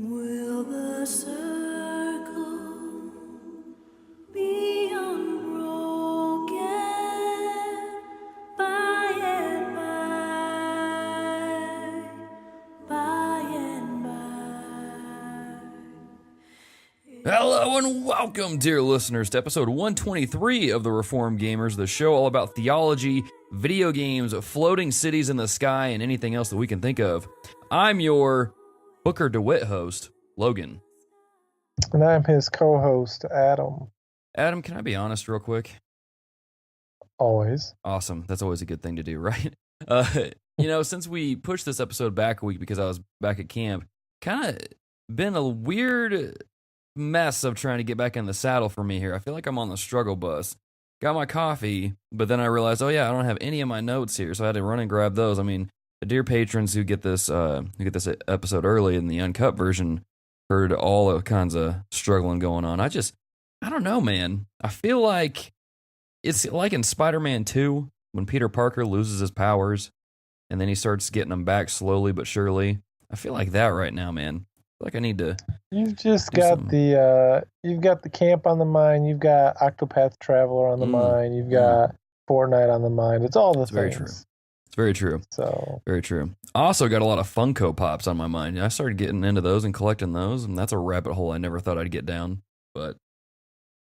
Will the circle be unbroken by and by and by? Hello and welcome, dear listeners, to episode 123 of the Reformed Gamers, the show all about theology, video games, floating cities in the sky, and anything else that we can think of. I'm your Booker DeWitt host, Logan. And I'm his co-host, Adam. Adam, can I be honest real quick? Always. Awesome. That's always a good thing to do, right? Since we pushed this episode back a week because I was back at camp, kind of been a weird mess of trying to get back in the saddle for me here. I feel like I'm on the struggle bus. Got my coffee, but then I realized, I don't have any of my notes here, so I had to run and grab those. I mean, the dear patrons who get this episode early in the uncut version heard all kinds of struggling going on. I don't know, man. I feel like it's like in Spider-Man 2 when Peter Parker loses his powers and then he starts getting them back slowly but surely. I feel like that right now, man. I feel like I need to. You've just got you've got the camp on the mind. You've got Octopath Traveler on the mind. You've got Fortnite on the mind. It's all the things. Very true. It's very true. So very true. I also got a lot of Funko Pops on my mind. I started getting into those and collecting those, and that's a rabbit hole I never thought I'd get down. But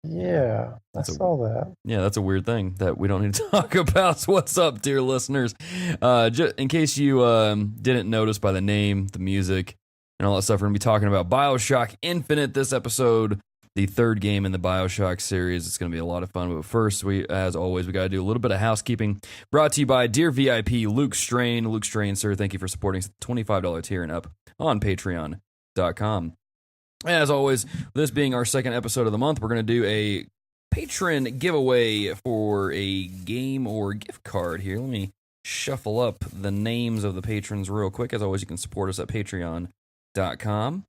yeah, I saw that. Yeah, that's a weird thing that we don't need to talk about. So what's up, dear listeners? Just in case you didn't notice by the name, the music, and all that stuff, we're going to be talking about Bioshock Infinite this episode, the third game in the Bioshock series. It's going to be a lot of fun. But first, as always, we got to do a little bit of housekeeping. Brought to you by Dear VIP Luke Strain. Luke Strain, sir, thank you for supporting the $25 tier and up on patreon.com. As always, this being our second episode of the month, we're going to do a patron giveaway for a game or gift card here. Let me shuffle up the names of the patrons real quick. As always, you can support us at patreon.com.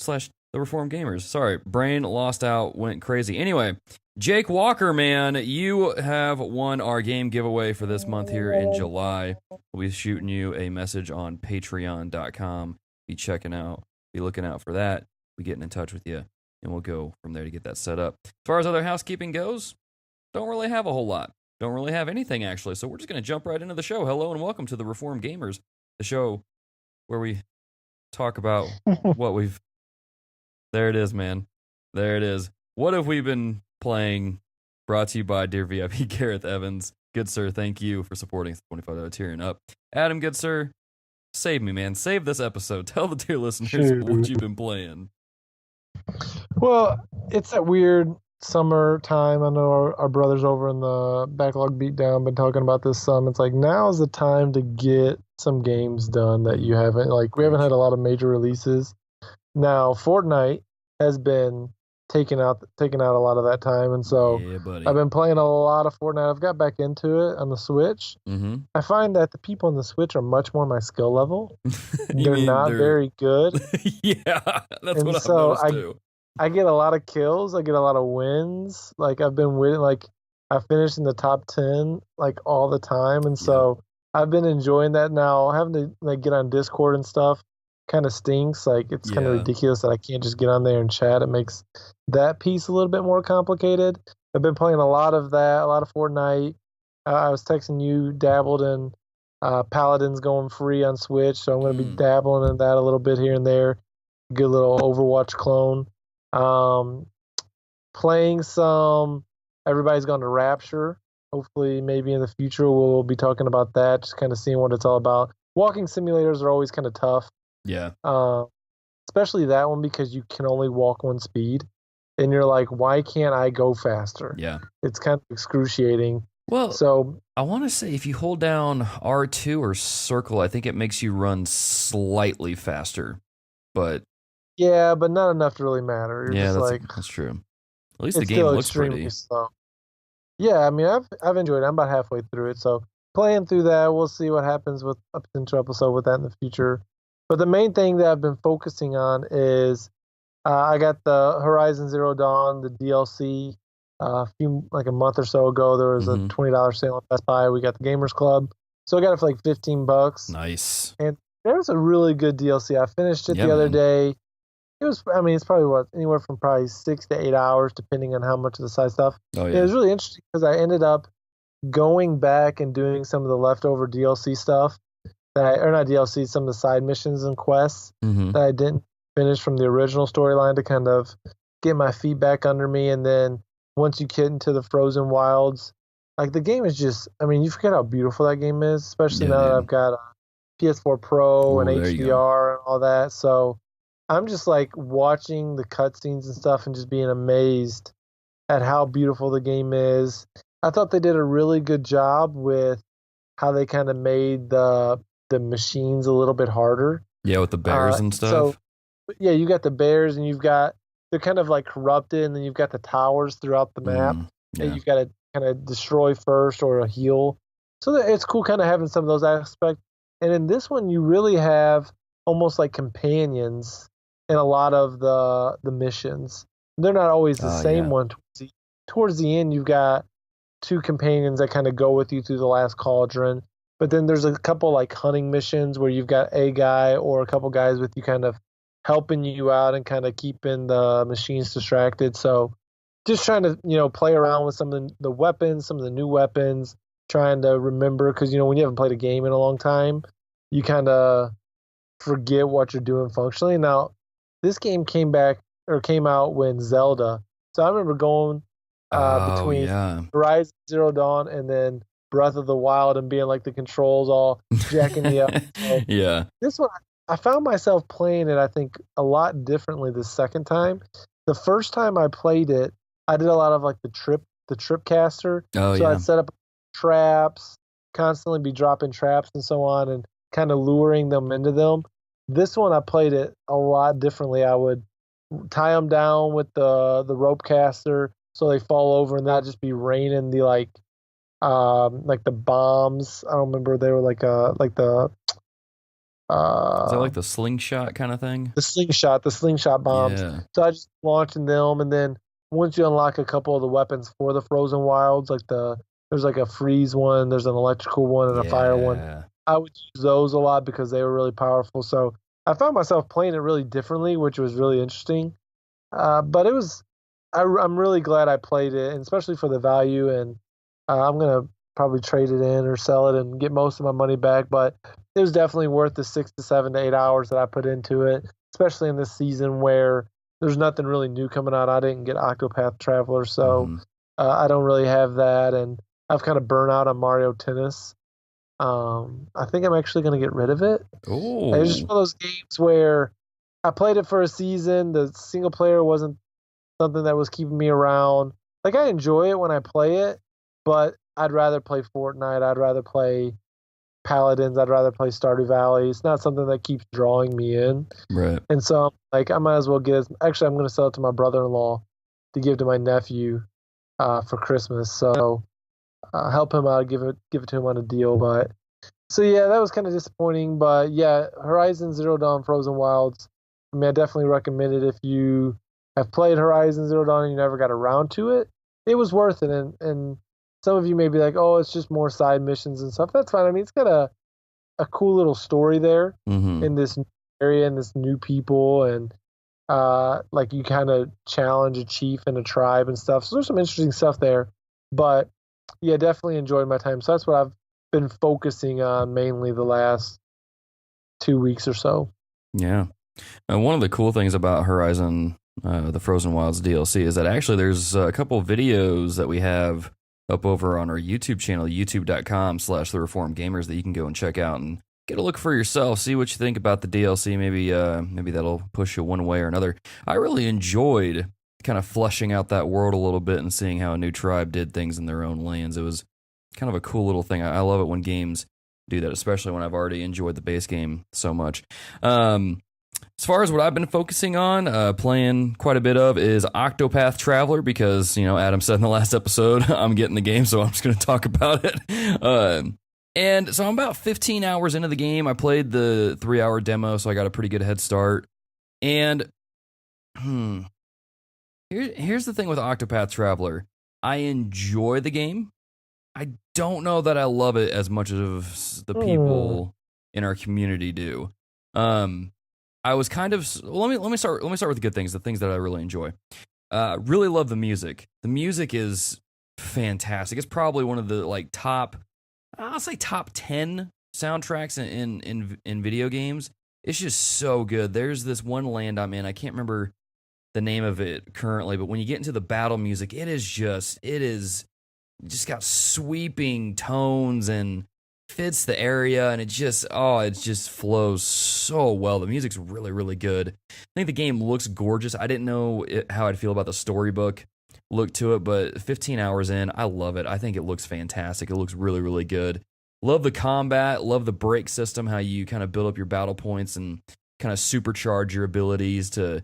/The Reformed Gamers. Sorry, brain lost out, went crazy. Anyway, Jake Walker, man, you have won our game giveaway for this month here in July. We'll be shooting you a message on patreon.com. Be looking out for that. Be getting in touch with you, and we'll go from there to get that set up. As far as other housekeeping goes, don't really have a whole lot. Don't really have anything, actually, so we're just going to jump right into the show. Hello and welcome to the Reformed Gamers, the show where we talk about what we've... There it is, man. There it is. What have we been playing? Brought to you by Dear VIP Gareth Evans. Good sir, thank you for supporting the $25 tier and up. Adam, good sir, save me, man. Save this episode. Tell the dear listeners what you've been playing. Well, it's that weird summertime. I know our brothers over in the Backlog Beatdown been talking about this some. It's like now is the time to get some games done that you haven't. Like we haven't had a lot of major releases. Now Fortnite has been taking out a lot of that time, and so I've been playing a lot of Fortnite. I've got back into it on the Switch. Mm-hmm. I find that the people on the Switch are much more my skill level. They're not very good. Yeah, that's and what so I've noticed too. I get a lot of kills. I get a lot of wins. Like I've been winning. Like I finished in the top 10 like all the time, and so I've been enjoying that. Now having to like get on Discord and stuff kind of stinks. Like it's kind of ridiculous that I can't just get on there and chat. It makes that piece a little bit more complicated. I've been playing a lot of that, a lot of Fortnite. I was texting you, dabbled in Paladins going free on Switch, so I'm going to be dabbling in that a little bit here and there. Good little Overwatch clone. Playing some Everybody's Gone to Rapture. Hopefully, maybe in the future we'll be talking about that, just kind of seeing what it's all about. Walking simulators are always kind of tough. Yeah. Especially that one because you can only walk one speed. And you're like, why can't I go faster? Yeah. It's kind of excruciating. Well, so I want to say if you hold down R2 or circle, I think it makes you run slightly faster. But yeah, but not enough to really matter. You're that's true. At least the game looks pretty slow. Yeah, I mean, I've enjoyed it. I'm about halfway through it, so playing through that, we'll see what happens with a potential episode with that in the future. But the main thing that I've been focusing on is I got the Horizon Zero Dawn, the DLC, a month or so ago. There was a $20 sale at Best Buy. We got the Gamers Club, so I got it for like $15. Nice. And There's a really good DLC. I finished it Yeah, the other man. day. It was, I mean, it's probably anywhere from probably 6 to 8 hours, depending on how much of the side stuff. Oh It yeah. was really interesting because I ended up going back and doing some of the leftover DLC stuff or not DLC, some of the side missions and quests Mm-hmm. that I didn't finish from the original storyline to kind of get my feet back under me. And then once you get into the Frozen Wilds, like the game is just, I mean, you forget how beautiful that game is, especially Yeah, now that dude. I've got a PS4 Pro and Oh, there you go. HDR and all that. So I'm just like watching the cutscenes and stuff and just being amazed at how beautiful the game is. I thought they did a really good job with how they kind of made the machines a little bit harder. Yeah, with the bears and So stuff. yeah, you got the bears and you've got they're kind of like corrupted, and then you've got the towers throughout the map Mm, that yeah. you've got to kind of destroy first or heal. So it's cool kind of having some of those aspects. And in this one, you really have almost like companions in a lot of the missions. They're not always the Oh same yeah. one. Towards the end, you've got two companions that kind of go with you through the last cauldron. But then there's a couple like hunting missions where you've got a guy or a couple guys with you kind of helping you out and kind of keeping the machines distracted. So just trying to, play around with some of the weapons, some of the new weapons, trying to remember because, when you haven't played a game in a long time, you kind of forget what you're doing functionally. Now, this game came out when Zelda. So I remember going Oh between yeah. Horizon Zero Dawn and then Breath of the Wild and being like the controls all jacking me up. So Yeah. this one, I found myself playing it, I think, a lot differently the second time. The first time I played it, I did a lot of like the trip caster. Oh So yeah. I'd set up traps, constantly be dropping traps and so on, and kind of luring them into them. This one, I played it a lot differently. I would tie them down with the rope caster so they fall over, and that just be raining the like the bombs. I don't remember they were like Is that uh like the slingshot kind of thing? the slingshot bombs. Yeah. So I just launching them, and then once you unlock a couple of the weapons for the Frozen Wilds, there's like a freeze one, there's an electrical one, and a fire one. Yeah. I would use those a lot because they were really powerful. So I found myself playing it really differently, which was really interesting. But I'm really glad I played it, and especially for the value. And I'm gonna probably trade it in or sell it and get most of my money back. But it was definitely worth the 6 to 7 to 8 hours that I put into it, especially in this season where there's nothing really new coming out. I didn't get Octopath Traveler, so Mm-hmm. I don't really have that, and I've kind of burnt out on Mario Tennis. I think I'm actually gonna get rid of it. It's just Oh. one of those games where I played it for a season. The single player wasn't something that was keeping me around. Like I enjoy it when I play it, but I'd rather play Fortnite. I'd rather play Paladins. I'd rather play Stardew Valley. It's not something that keeps drawing me in. Right. And so like I might as well actually I'm going to sell it to my brother-in-law to give to my nephew for Christmas. So help him out, give it to him on a deal. But so yeah, that was kind of disappointing. But yeah, Horizon Zero Dawn Frozen Wilds. I mean, I definitely recommend it if you have played Horizon Zero Dawn and you never got around to it. It was worth it, and some of you may be like, oh, it's just more side missions and stuff. That's fine. I mean, it's got a cool little story there Mm-hmm. in this area and this new people, and like you kind of challenge a chief and a tribe and stuff. So there's some interesting stuff there. But yeah, definitely enjoyed my time. So that's what I've been focusing on mainly the last 2 weeks or so. Yeah. One of the cool things about Horizon, the Frozen Wilds DLC, is that actually there's a couple of videos that we have up over on our YouTube channel, youtube.com/the Reformed Gamers, that you can go and check out and get a look for yourself, see what you think about the DLC. Maybe that'll push you one way or another. I really enjoyed kind of fleshing out that world a little bit and seeing how a new tribe did things in their own lands. It was kind of a cool little thing. I love it when games do that, especially when I've already enjoyed the base game so much. As far as what I've been focusing on, playing quite a bit of is Octopath Traveler because, Adam said in the last episode, I'm getting the game, so I'm just going to talk about it. And so I'm about 15 hours into the game. I played the 3-hour demo, so I got a pretty good head start. And here's the thing with Octopath Traveler. I enjoy the game. I don't know that I love it as much as the people in our community do. I was kind of let me start with the good things, the things that I really enjoy. Really love the music. The music is fantastic. It's probably one of the like I'll say top 10 soundtracks in video games. It's just so good. There's this one land I'm in. I can't remember the name of it currently, but when you get into the battle music, it is just got sweeping tones and fits the area, and it just flows so well. The music's really, really good. I think the game looks gorgeous. I didn't know how I'd feel about the storybook look to it, but 15 hours in, I love it. I think it looks fantastic. It looks really, really good. Love the combat, love the break system, how you kind of build up your battle points and kind of supercharge your abilities to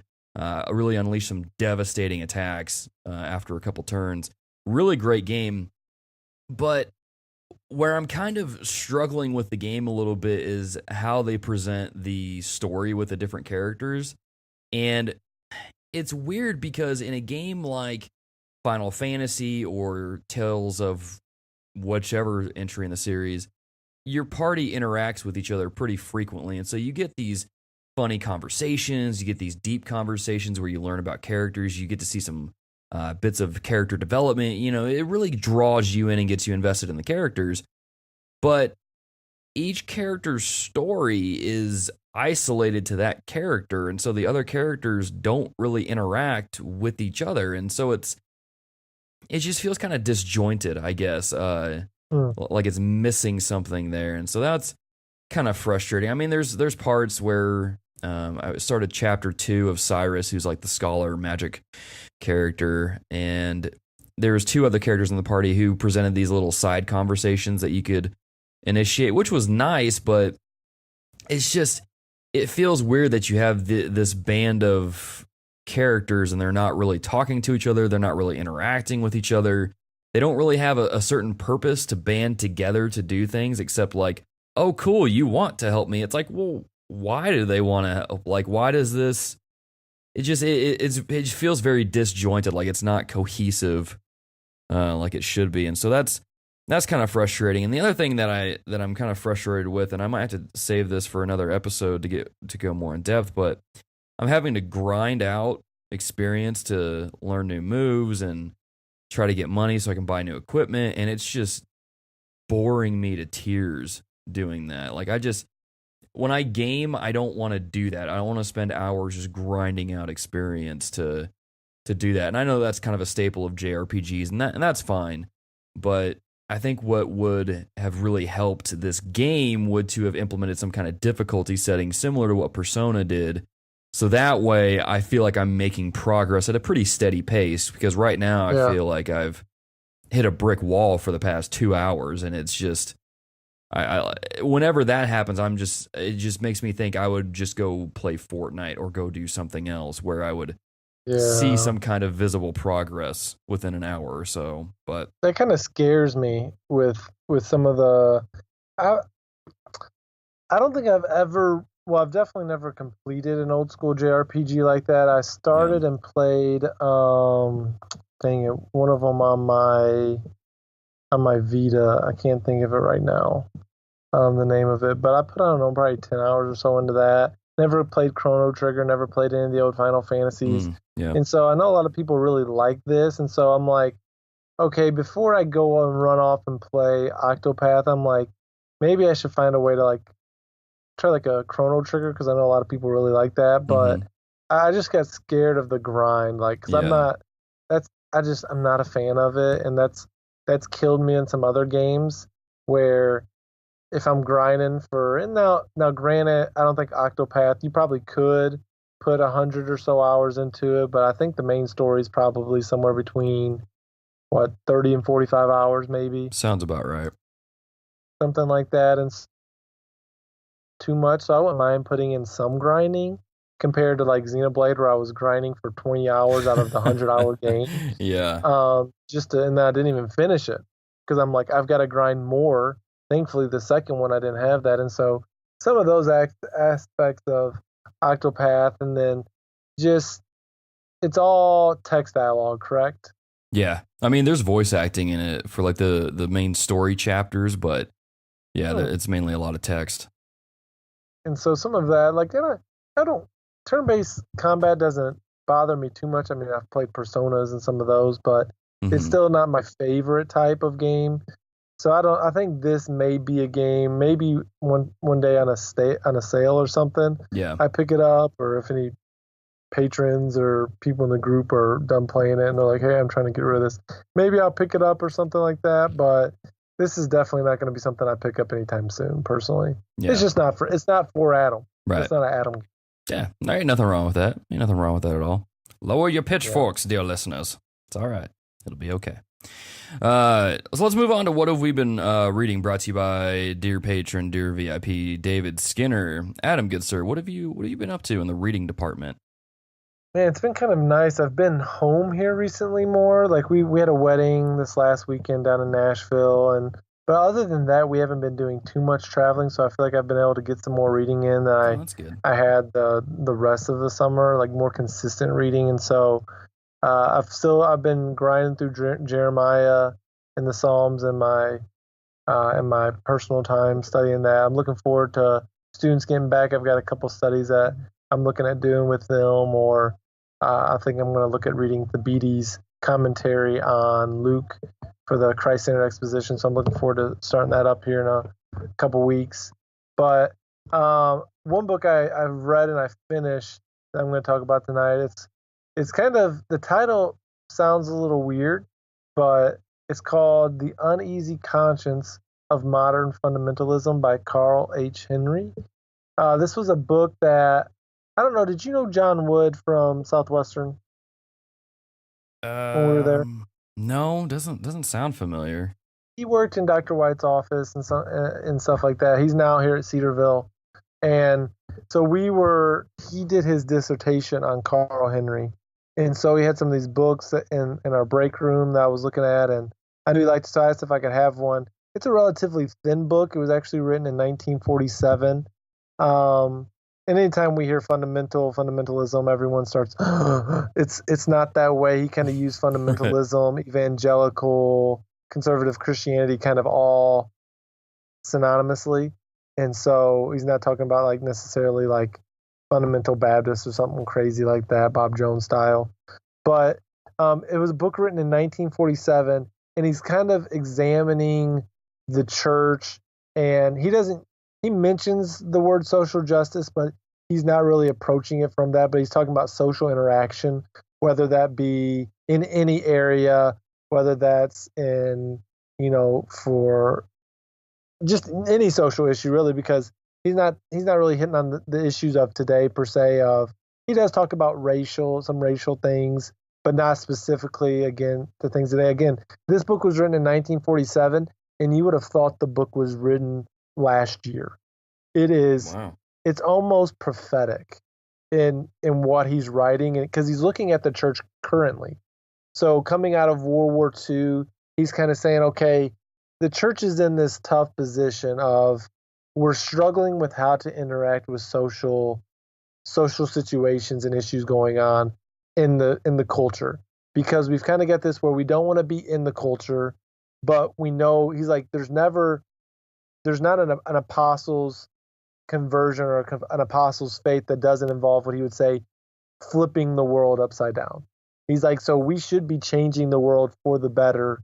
really unleash some devastating attacks after a couple turns. Really great game. But where I'm kind of struggling with the game a little bit is how they present the story with the different characters. And it's weird because in a game like Final Fantasy or Tales of whichever entry in the series, your party interacts with each other pretty frequently. And so you get these funny conversations, you get these deep conversations where you learn about characters, you get to see some bits of character development. You know, it really draws you in and gets you invested in the characters. But each character's story is isolated to that character, and so the other characters don't really interact with each other, and so it just feels kind of disjointed, I guess. Like it's missing something there, and so that's kind of frustrating. I mean, there's parts where I started chapter 2 of Cyrus, who's like the scholar magic character, and there was 2 other characters in the party who presented these little side conversations that you could initiate, which was nice, but it feels weird that you have this band of characters and they're not really talking to each other, they're not really interacting with each other, they don't really have a certain purpose to band together to do things except like, oh cool, you want to help me. It's like, well, why do they want to help? Like, why does this it feels very disjointed, like it's not cohesive like it should be. And so that's kind of frustrating. And the other thing that I'm kind of frustrated with, and I might have to save this for another episode to go more in depth, but I'm having to grind out experience to learn new moves and try to get money so I can buy new equipment, and it's just boring me to tears doing that. Like when I game, I don't want to do that. I don't want to spend hours just grinding out experience to do that. And I know that's kind of a staple of JRPGs, and that's fine. But I think what would have really helped this game would to have implemented some kind of difficulty setting similar to what Persona did. So that way I feel like I'm making progress at a pretty steady pace, because right now I feel like I've hit a brick wall for the past 2 hours, and it's just I whenever that happens, it just makes me think I would just go play Fortnite or go do something else where I would see some kind of visible progress within an hour or so. But that kind of scares me with some of the I don't think I've definitely never completed an old school JRPG like that. I started and played one of them on my Vita. I can't think of it right now, the name of it, but I put, I don't know, probably 10 hours or so into that. Never played Chrono Trigger, never played any of the old Final Fantasies. And so I know a lot of people really like this, and so I'm like, okay, before I go and run off and play Octopath, I'm like, maybe I should find a way to like try like a Chrono Trigger, because I know a lot of people really like that, but I just got scared of the grind, like, because I'm not a fan of it, and that's killed me in some other games where if I'm grinding and now granted, I don't think Octopath, you probably could put 100 or so hours into it, but I think the main story is probably somewhere between 30 and 45 hours maybe. Sounds about right. Something like that, and too much, so I wouldn't mind putting in some grinding compared to like Xenoblade, where I was grinding for 20 hours out of the 100-hour game. And I didn't even finish it because I'm like, I've got to grind more. Thankfully, the second one I didn't have that, and so some of those aspects of Octopath, and then just it's all text dialogue, correct? Yeah, I mean, there's voice acting in it for like the main story chapters, but it's mainly a lot of text. and so some of that, like, I don't turn-based combat doesn't bother me too much. I mean, I've played Personas and some of those, but it's Hmm. still not my favorite type of game. So I don't. I think this may be a game. Maybe one day on a sale or something, Yeah. I pick it up, or if any patrons or people in the group are done playing it and they're like, "Hey, I'm trying to get rid of this," maybe I'll pick it up or something like that. But this is definitely not going to be something I pick up anytime soon. Personally, it's Yeah. just not for. It's not for Adam. Right. It's not an Adam. Yeah. There ain't nothing wrong with that. Ain't nothing wrong with that at all. Lower your Yeah. pitchforks, dear listeners. It's all right. It'll be okay. So let's move on to what have we been reading. Brought to you by dear patron, dear VIP, David Skinner. Adam, good sir, what have you been up to in the reading department? Man, it's been kind of nice. I've been home here recently more. Like we had a wedding this last weekend down in Nashville, and but other than that, we haven't been doing too much traveling. So I feel like I've been able to get some more reading in than Oh, that's good. I had the rest of the summer, like more consistent reading. And so I've been grinding through Jeremiah and the Psalms in my personal time studying that. I'm looking forward to students getting back. I've got a couple studies that I'm looking at doing with them, or I think I'm going to look at reading the Beatty's commentary on Luke for the Christ-centered exposition. So I'm looking forward to starting that up here in a couple weeks. But one book I've read and I finished that I'm going to talk about tonight. It's kind of, the title sounds a little weird, but it's called The Uneasy Conscience of Modern Fundamentalism by Carl H. Henry. This was a book that, I don't know, did you know John Wood from Southwestern when we were there? No, doesn't sound familiar. He worked in Dr. White's office and stuff like that. He's now here at Cedarville. And so he did his dissertation on Carl Henry. And so he had some of these books in our break room that I was looking at, and I knew he liked to, so I asked if I could have one. It's a relatively thin book. It was actually written in 1947. And anytime we hear fundamentalism, everyone starts, it's not that way. He kind of used fundamentalism, evangelical, conservative Christianity kind of all synonymously. And so he's not talking about like necessarily like fundamental Baptist or something crazy like that, Bob Jones style. But it was a book written in 1947, and he's kind of examining the church. And he mentions the word social justice, but he's not really approaching it from that. But he's talking about social interaction, whether that be in any area, whether that's in, for just any social issue really, because he's not really hitting on the issues of today per se. Of He does talk about some racial things, but not specifically again the things today. Again, this book was written in 1947, and you would have thought the book was written last year. It is. Wow. It's almost prophetic in what he's writing, because he's looking at the church currently. So coming out of World War II, he's kind of saying, okay, the church is in this tough position of, we're struggling with how to interact with social situations and issues going on in the culture, because we've kind of got this where we don't want to be in the culture, but we know, he's like, there's not an apostle's conversion or an apostle's faith that doesn't involve what he would say flipping the world upside down. He's like, so we should be changing the world for the better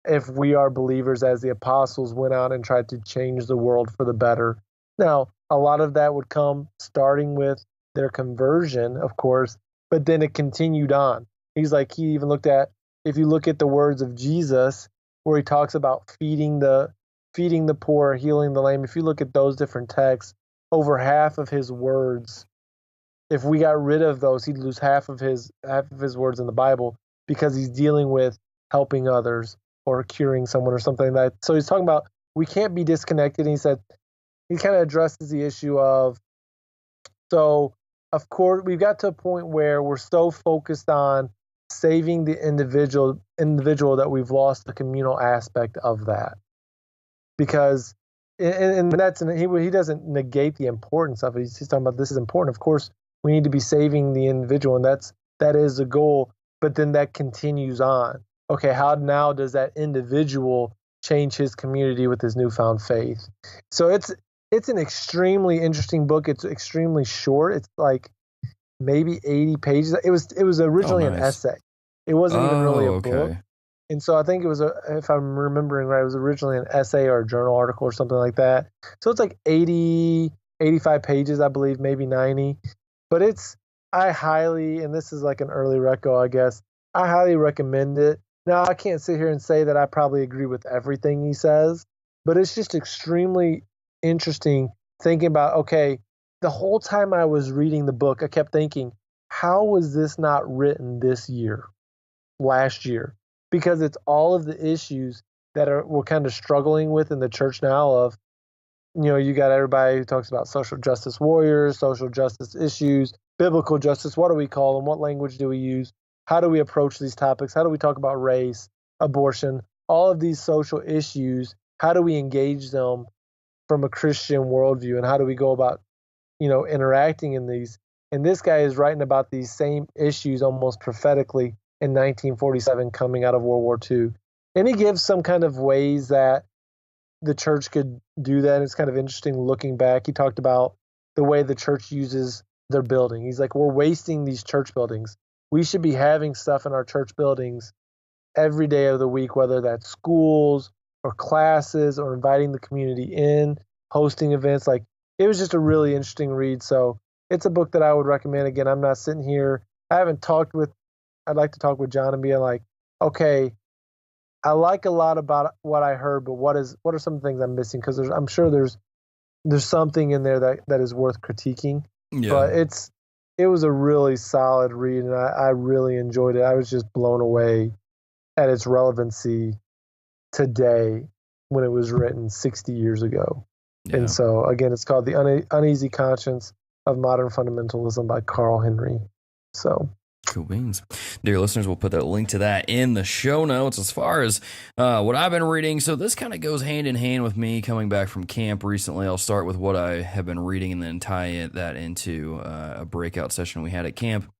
if we are believers, as the apostles went out and tried to change the world for the better. Now, a lot of that would come starting with their conversion, of course, but then it continued on. He's like, he even looked at, if you look at the words of Jesus, where he talks about feeding the poor, healing the lame, if you look at those different texts, over half of his words, if we got rid of those, he'd lose half of his words in the Bible, because he's dealing with helping others or curing someone or something like that. So he's talking about, we can't be disconnected. And he said, he kind of addresses the issue of, so of course we've got to a point where we're so focused on saving the individual that we've lost the communal aspect of that. Because and that's, and he doesn't negate the importance of it. He's talking about, this is important. Of course, we need to be saving the individual, and that is the goal. But then that continues on. Okay, how now does that individual change his community with his newfound faith? So it's an extremely interesting book. It's extremely short. It's like maybe 80 pages. It was originally an nice. essay. It wasn't even really a book. Okay. And so I think it was if I'm remembering right, it was originally an essay or a journal article or something like that. So it's like 80, 85 pages, I believe, maybe 90. But I highly, and this is like an early reco, I guess, I highly recommend it. Now, I can't sit here and say that I probably agree with everything he says, but it's just extremely interesting thinking about, okay, the whole time I was reading the book, I kept thinking, how was this not written this year, last year? Because it's all of the issues that we're kind of struggling with in the church now of, you got everybody who talks about social justice warriors, social justice issues, biblical justice. What do we call them? What language do we use? How do we approach these topics? How do we talk about race, abortion, all of these social issues? How do we engage them from a Christian worldview? And how do we go about, interacting in these? And this guy is writing about these same issues almost prophetically in 1947 coming out of World War II. And he gives some kind of ways that the church could do that. It's kind of interesting looking back. He talked about the way the church uses their building. He's like, we're wasting these church buildings. We should be having stuff in our church buildings every day of the week, whether that's schools or classes or inviting the community in, hosting events. Like, it was just a really interesting read. So it's a book that I would recommend. Again, I'm not sitting here. I'd like to talk with John and be like, okay, I like a lot about what I heard, but what are some things I'm missing? Because I'm sure there's something in there that is worth critiquing. Yeah. But it was a really solid read, and I really enjoyed it. I was just blown away at its relevancy today when it was written 60 years ago. Yeah. And so, again, it's called The Uneasy Conscience of Modern Fundamentalism by Carl Henry. So, cool beans. Dear listeners, we'll put that link to that in the show notes. As far as what I've been reading, so this kind of goes hand in hand with me coming back from camp recently. I'll start with what I have been reading and then tie that into a breakout session we had at camp.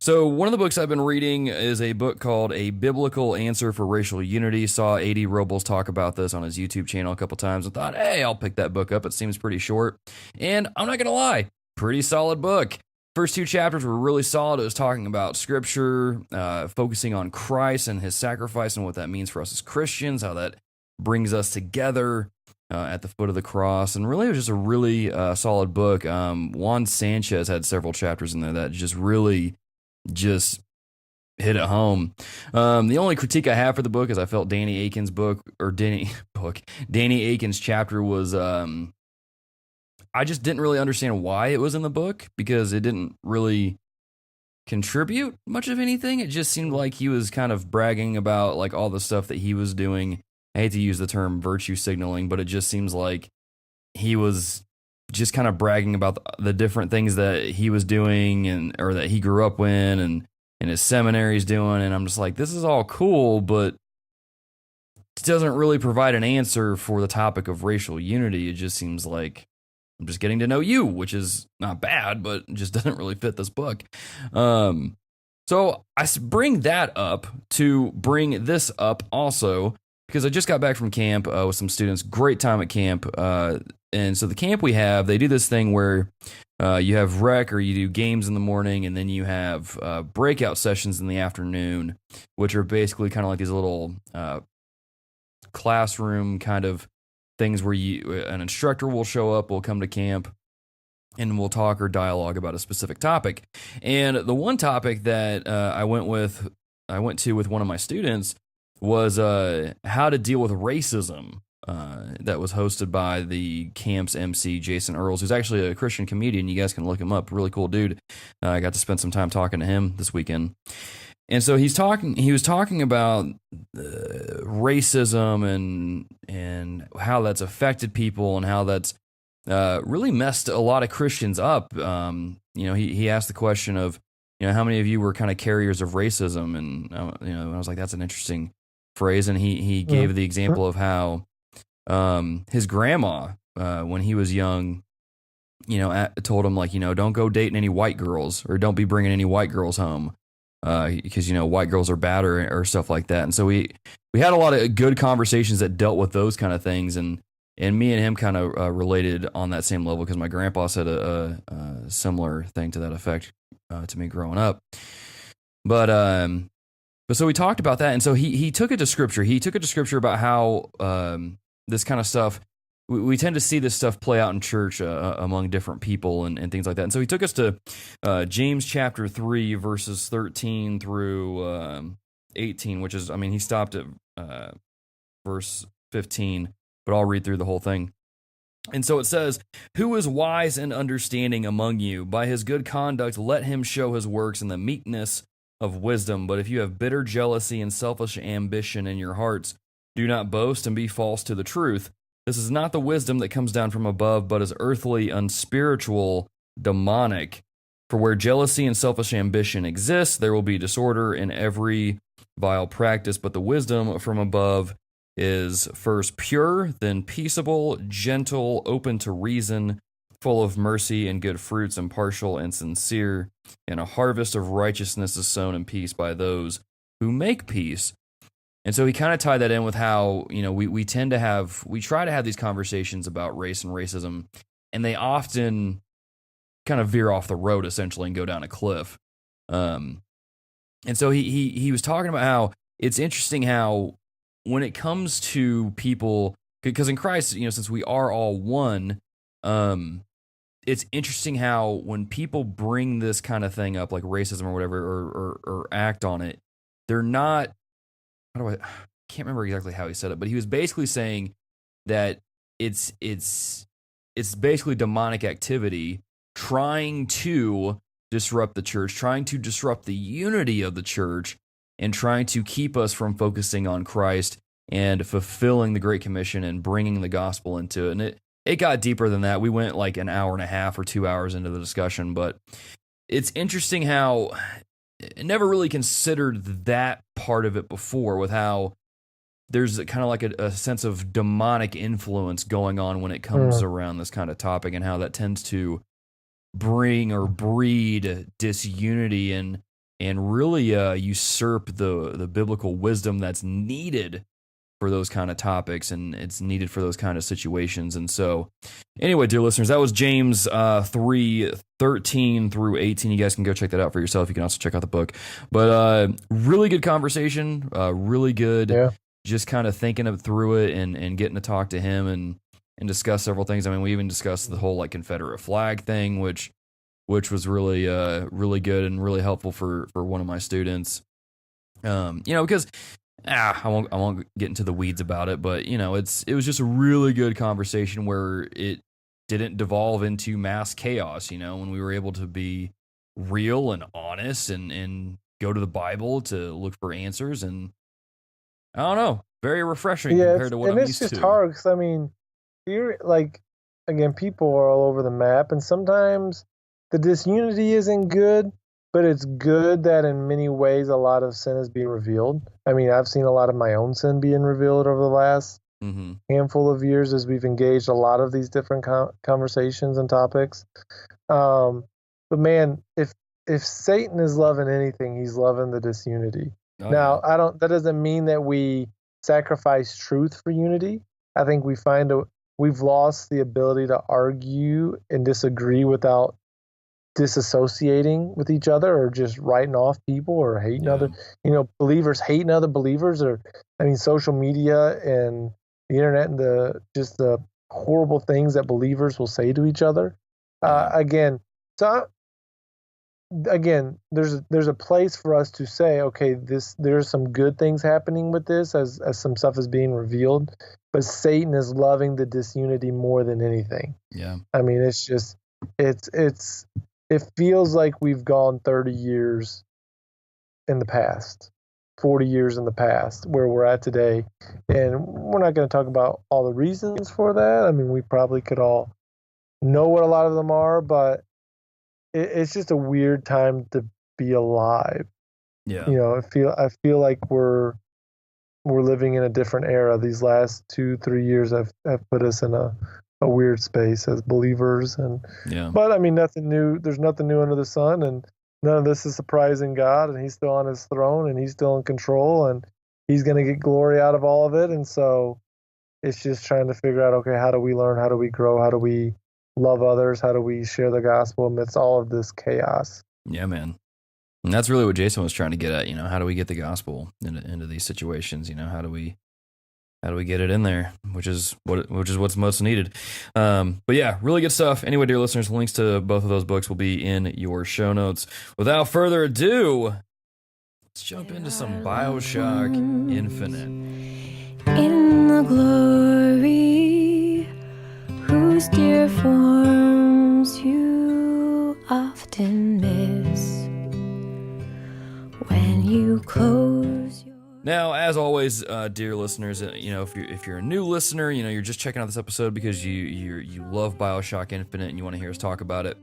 So one of the books I've been reading is a book called A Biblical Answer for Racial Unity. Saw A.D. Robles talk about this on his YouTube channel a couple times and thought, hey, I'll pick that book up. It seems pretty short. And I'm not going to lie, pretty solid book. First two chapters were really solid. It was talking about scripture, focusing on Christ and his sacrifice and what that means for us as Christians, how that brings us together at the foot of the cross. And really, it was just a really solid book. Juan Sanchez had several chapters in there that just really just hit it home. The only critique I have for the book is I felt Danny Aiken's Danny Aiken's chapter was... I just didn't really understand why it was in the book because it didn't really contribute much of anything. It just seemed like he was kind of bragging about like all the stuff that he was doing. I hate to use the term virtue signaling, but it just seems like he was just kind of bragging about the different things that he was doing or that he grew up in and his seminary's doing. And I'm just like, this is all cool, but it doesn't really provide an answer for the topic of racial unity. It just seems like I'm just getting to know you, which is not bad, but just doesn't really fit this book. So I bring that up to bring this up also because I just got back from camp with some students. Great time at camp. And so the camp we have, they do this thing where you have rec or you do games in the morning and then you have breakout sessions in the afternoon, which are basically kind of like these little classroom kind of things where an instructor will show up, will come to camp, and we'll talk or dialogue about a specific topic. And the one topic that I went to with one of my students was how to deal with racism. That was hosted by the camp's MC, Jason Earls, who's actually a Christian comedian. You guys can look him up. Really cool dude. I got to spend some time talking to him this weekend. And so he was talking about racism and how that's affected people and how that's really messed a lot of Christians up. He asked the question of, how many of you were kind of carriers of racism? And, I was like, that's an interesting phrase. And he gave the example of how his grandma, when he was young, told him like, don't go dating any white girls or don't be bringing any white girls home. Because white girls are bad or stuff like that, and so we had a lot of good conversations that dealt with those kind of things, and And me and him kind of related on that same level because my grandpa said a similar thing to that effect to me growing up. But so we talked about that, and so he took it to scripture. He took it to scripture about how this kind of stuff. We tend to see this stuff play out in church among different people and things like that. And so he took us to James chapter 3, verses 13 through 18, which is, I mean, he stopped at verse 15, but I'll read through the whole thing. And so it says, "Who is wise and understanding among you? By his good conduct, let him show his works in the meekness of wisdom. But if you have bitter jealousy and selfish ambition in your hearts, do not boast and be false to the truth. This is not the wisdom that comes down from above, but is earthly, unspiritual, demonic. For where jealousy and selfish ambition exist, there will be disorder in every vile practice. But the wisdom from above is first pure, then peaceable, gentle, open to reason, full of mercy and good fruits, impartial and sincere. And a harvest of righteousness is sown in peace by those who make peace." And so he kind of tied that in with how, you know, we try to have these conversations about race and racism, and they often kind of veer off the road essentially and go down a cliff. And so he was talking about how it's interesting how when it comes to people, because in Christ, you know, since we are all one, it's interesting how when people bring this kind of thing up, like racism or whatever, or act on it, they're not. I can't remember exactly how he said it, but he was basically saying that it's basically demonic activity trying to disrupt the church, trying to disrupt the unity of the church, and trying to keep us from focusing on Christ and fulfilling the Great Commission and bringing the gospel into it. And it got deeper than that. We went like an hour and a half or 2 hours into the discussion, but it's interesting how I never really considered that part of it before, with how there's kind of like a sense of demonic influence going on when it comes around this kind of topic, and how that tends to bring or breed disunity and really usurp the biblical wisdom that's needed for those kind of topics, and it's needed for those kind of situations. And so anyway, dear listeners, that was James 3:13 through 18. You guys can go check that out for yourself. You can also check out the book. But really good conversation, really good, just kind of thinking through it and getting to talk to him and discuss several things. I mean, we even discussed the whole like Confederate flag thing, which was really really good and really helpful for one of my students. You know, because I won't get into the weeds about it, but you know, it was just a really good conversation where it didn't devolve into mass chaos. You know, when we were able to be real and honest and go to the Bible to look for answers, and I don't know, very refreshing compared to what I'm used to. And it's just hard because I mean, you're like, again, people are all over the map, and sometimes the disunity isn't good. But it's good that in many ways a lot of sin is being revealed. I mean, I've seen a lot of my own sin being revealed over the last handful of years as we've engaged a lot of these different conversations and topics. But man, if Satan is loving anything, he's loving the disunity. Now, that doesn't mean that we sacrifice truth for unity. I think we've lost the ability to argue and disagree without disassociating with each other, or just writing off people, or hating other, believers hating other believers, or I mean, social media and the internet and the horrible things that believers will say to each other. Again, there's a place for us to say, okay, there's some good things happening with this as some stuff is being revealed, but Satan is loving the disunity more than anything. Yeah. I mean, it's just, it feels like we've gone 30 years in the past, 40 years in the past, where we're at today. And we're not going to talk about all the reasons for that. I mean, we probably could all know what a lot of them are, but it's just a weird time to be alive. Yeah. You know, I feel like we're living in a different era. These last 2-3 years have put us in a weird space as believers, but I mean, nothing new. There's nothing new under the sun, and none of this is surprising God, and He's still on His throne, and He's still in control, and He's going to get glory out of all of it. And so, It's just trying to figure out, okay, how do we learn? How do we grow? How do we love others? How do we share the gospel amidst all of this chaos? Yeah, man. And that's really what Jason was trying to get at. How do we get the gospel into these situations? How do we get it in there? Which is what's most needed. But yeah, really good stuff. Anyway, dear listeners, links to both of those books will be in your show notes. Without further ado, let's jump into some Bioshock Infinite. In the glory whose dear forms you often miss when you close your... Now, as always, dear listeners, if you're a new listener, you're just checking out this episode because you love Bioshock Infinite and you want to hear us talk about it.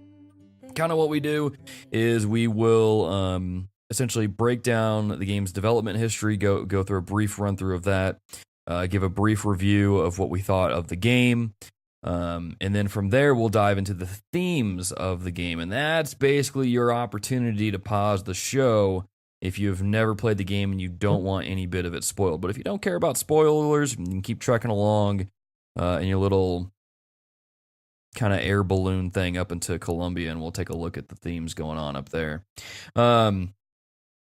Kind of what we do is we will essentially break down the game's development history, go through a brief run through of that, give a brief review of what we thought of the game, and then from there we'll dive into the themes of the game, and that's basically your opportunity to pause the show if you've never played the game and you don't want any bit of it spoiled. But if you don't care about spoilers, you can keep trekking along in your little kind of air balloon thing up into Colombia, and we'll take a look at the themes going on up there.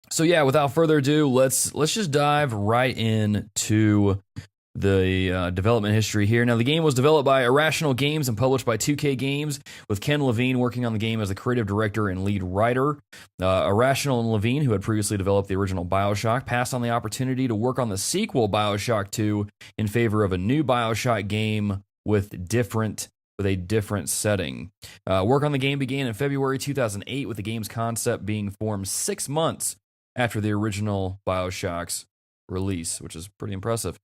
So yeah, without further ado, let's just dive right into the development history here. Now, the game was developed by Irrational Games and published by 2K Games, with Ken Levine working on the game as the creative director and lead writer. Irrational and Levine, who had previously developed the original Bioshock, passed on the opportunity to work on the sequel Bioshock 2 in favor of a new Bioshock game with a different setting. Work on the game began in February 2008, with the game's concept being formed 6 months after the original Bioshock's release, which is pretty impressive.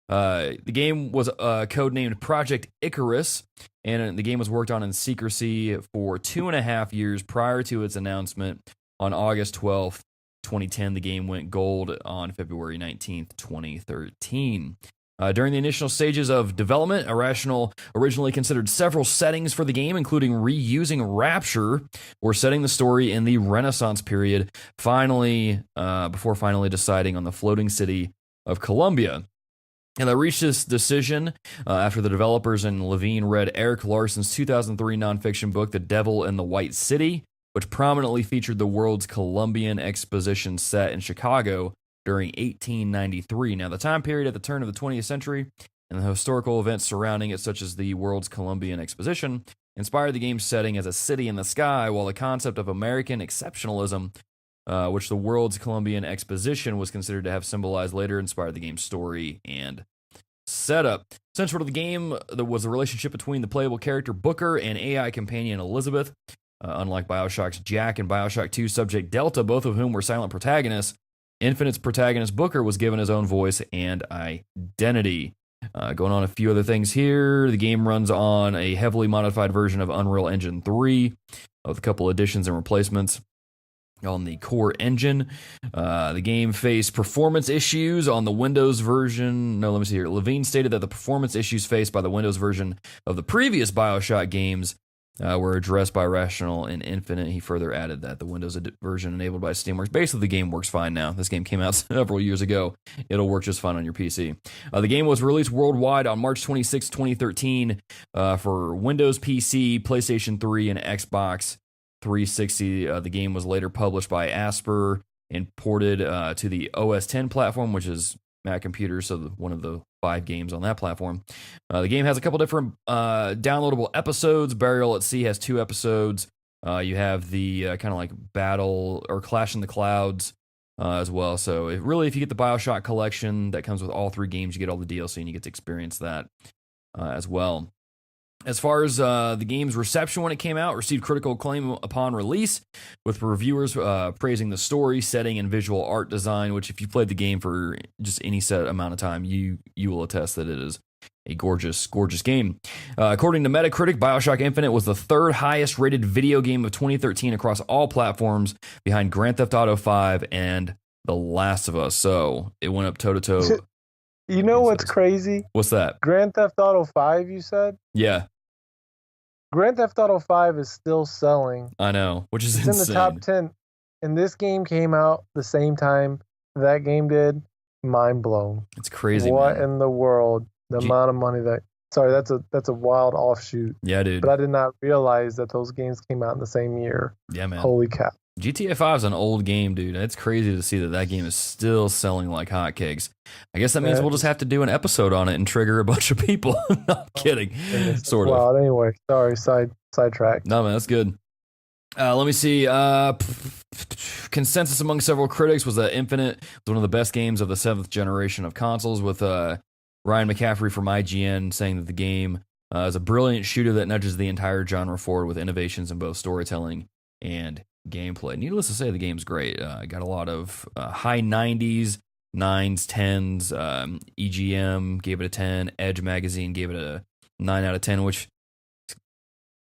The game was codenamed Project Icarus, and the game was worked on in secrecy for 2.5 years prior to its announcement on August 12th, 2010. The game went gold on February 19th, 2013. During the initial stages of development, Irrational originally considered several settings for the game, including reusing Rapture or setting the story in the Renaissance period, before finally deciding on the floating city of Columbia. And they reached this decision after the developers and Levine read Eric Larson's 2003 nonfiction book, The Devil in the White City, which prominently featured the world's Columbian exposition set in Chicago during 1893. Now, the time period at the turn of the 20th century and the historical events surrounding it, such as the world's Columbian exposition, inspired the game's setting as a city in the sky, while the concept of American exceptionalism, which the world's Columbian exposition was considered to have symbolized later, inspired the game's story and setup. Central to the game was the relationship between the playable character Booker and AI companion Elizabeth. Unlike Bioshock's Jack and Bioshock 2 subject Delta, both of whom were silent protagonists, Infinite's protagonist Booker was given his own voice and identity. Going on a few other things here, the game runs on a heavily modified version of Unreal Engine 3 with a couple additions and replacements on the core engine. The game faced performance issues on the Windows version. No, let me see here. Levine stated that the performance issues faced by the Windows version of the previous Bioshock games were addressed by Rational and Infinite. He further added that the Windows version enabled by Steamworks. Basically, the game works fine now. This game came out several years ago. It'll work just fine on your PC. The game was released worldwide on March 26, 2013 for Windows PC, PlayStation 3, and Xbox 360. The game was later published by Asper and ported to the OS X platform, which is Mac computers, so one of the 5 games on that platform. The game has a couple different downloadable episodes. Burial at Sea has 2 episodes. You have the kind of like Battle or Clash in the Clouds as well. So if you get the Bioshock collection that comes with all 3 games, you get all the DLC and you get to experience that as well. As far as the game's reception when it came out, received critical acclaim upon release, with reviewers praising the story, setting, and visual art design, which if you played the game for just any set amount of time, you will attest that it is a gorgeous, gorgeous game. According to Metacritic, Bioshock Infinite was the 3rd highest rated video game of 2013 across all platforms, behind Grand Theft Auto 5 and The Last of Us. So it went up toe-to-toe. You know what's crazy? What's that? Grand Theft Auto 5, you said? Yeah. Grand Theft Auto 5 is still selling. I know, which is it's insane. in the top 10. And this game came out the same time that game did. Mind blown. It's crazy, What man. in the world? The G- amount of money that. Sorry, that's a wild offshoot. yeah, dude. But I did not realize that those games came out in the same year. Yeah, man. Holy cow! GTA 5 is an old game, dude. It's crazy to see that game is still selling like hotcakes. I guess that means we'll just have to do an episode on it and trigger a bunch of people. No, I'm kidding. Sort of. Wild. Anyway, sorry, sidetrack. No, man, that's good. Let me see. Consensus among several critics was that Infinite was one of the best games of the 7th generation of consoles, with Ryan McCaffrey from IGN saying that the game is a brilliant shooter that nudges the entire genre forward with innovations in both storytelling and gameplay. Needless to say, the game's great. Got a lot of high 90s, 9s, 10s. EGM gave it a 10. Edge Magazine gave it a 9 out of 10, which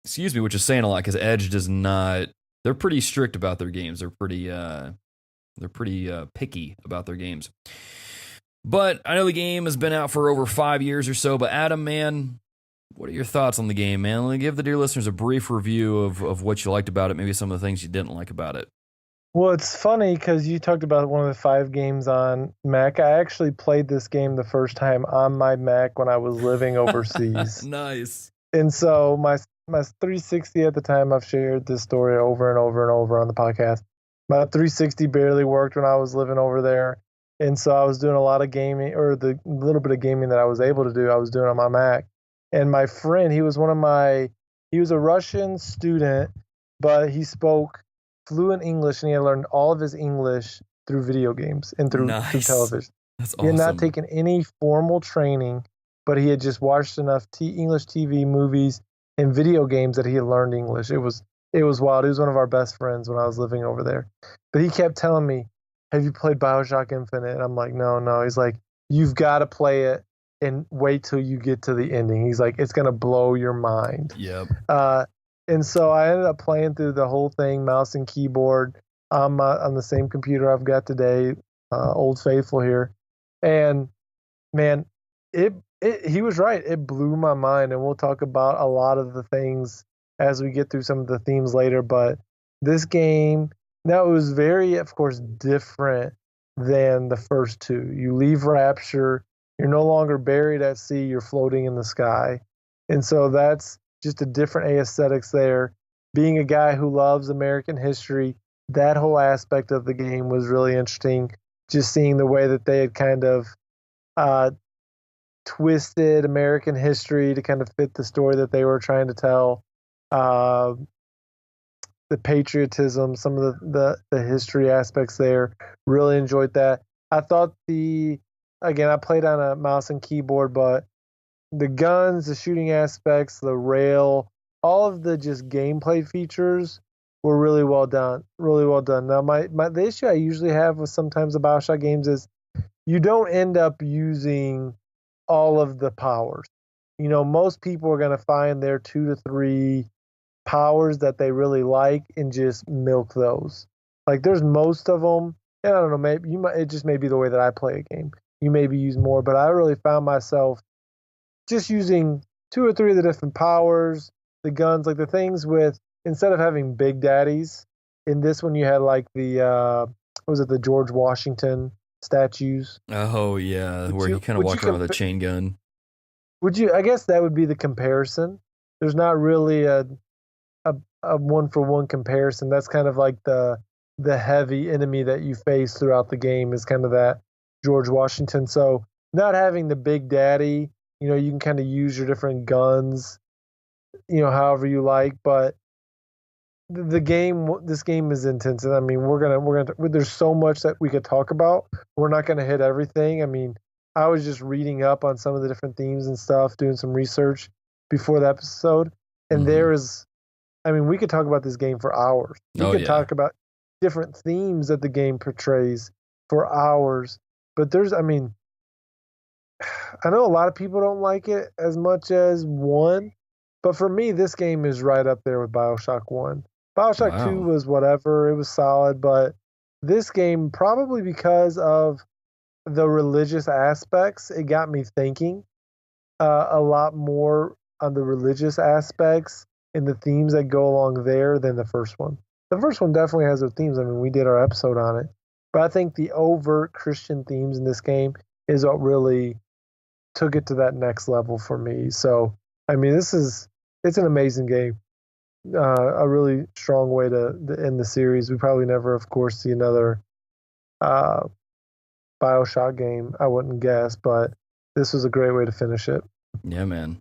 is saying a lot because Edge does not. They're pretty strict about their games. They're pretty picky about their games. But I know the game has been out for over 5 years or so. But Adam, man, what are your thoughts on the game, man? Let me give the dear listeners a brief review of what you liked about it, maybe some of the things you didn't like about it. Well, it's funny because you talked about one of the 5 games on Mac. I actually played this game the first time on my Mac when I was living overseas. Nice. And so my 360 at the time, I've shared this story over and over and over on the podcast. My 360 barely worked when I was living over there. And so I was doing a lot of gaming, or the little bit of gaming that I was able to do, I was doing on my Mac. And my friend, he was a Russian student, but he spoke fluent English, and he had learned all of his English through video games and through television. That's awesome. He had not taken any formal training, but he had just watched enough English TV, movies, and video games that he had learned English. It was wild. He was one of our best friends when I was living over there. But he kept telling me, have you played Bioshock Infinite? And I'm like, no. He's like, you've got to play it and wait till you get to the ending. He's like, it's going to blow your mind. Yep. And so I ended up playing through the whole thing, mouse and keyboard, on the same computer I've got today, Old Faithful here. And man, he was right. It blew my mind. And we'll talk about a lot of the things as we get through some of the themes later. But this game, now it was very, of course, different than the first 2. You leave Rapture, you're no longer buried at sea, you're floating in the sky. And so that's just a different aesthetics there. Being a guy who loves American history, that whole aspect of the game was really interesting. Just seeing the way that they had kind of twisted American history to kind of fit the story that they were trying to tell. The patriotism, some of the history aspects there, really enjoyed that. I thought again, I played on a mouse and keyboard, but the guns, the shooting aspects, the rail, all of the just gameplay features were really well done. Really well done. Now, the issue I usually have with sometimes the Bioshock games is you don't end up using all of the powers. You know, most people are going to find their 2 to 3 powers that they really like and just milk those. Like there's most of them, and I don't know, maybe it just may be the way that I play a game. You maybe use more, but I really found myself just using 2 or 3 of the different powers, the guns, like the things with, instead of having big daddies, in this one you had like the the George Washington statues. Oh yeah, where he kind of walked around with a chain gun. I guess that would be the comparison. There's not really a 1-for-1 comparison. That's kind of like the heavy enemy that you face throughout the game is kind of that George Washington. So not having the big daddy, you know, you can kind of use your different guns, you know, however you like. But this game is intense. And I mean, there's so much that we could talk about. We're not going to hit everything. I mean, I was just reading up on some of the different themes and stuff, doing some research before the episode. And we could talk about this game for hours. We could talk about different themes that the game portrays for hours. But I know a lot of people don't like it as much as 1, but for me, this game is right up there with Bioshock 1. Bioshock 2 was whatever, it was solid, but this game, probably because of the religious aspects, it got me thinking a lot more on the religious aspects and the themes that go along there than the first one. The first one definitely has those themes. I mean, we did our episode on it. But I think the overt Christian themes in this game is what really took it to that next level for me. So, I mean, it's an amazing game. A really strong way to end the series. We probably never, of course, see another Bioshock game, I wouldn't guess, but this was a great way to finish it. Yeah, man.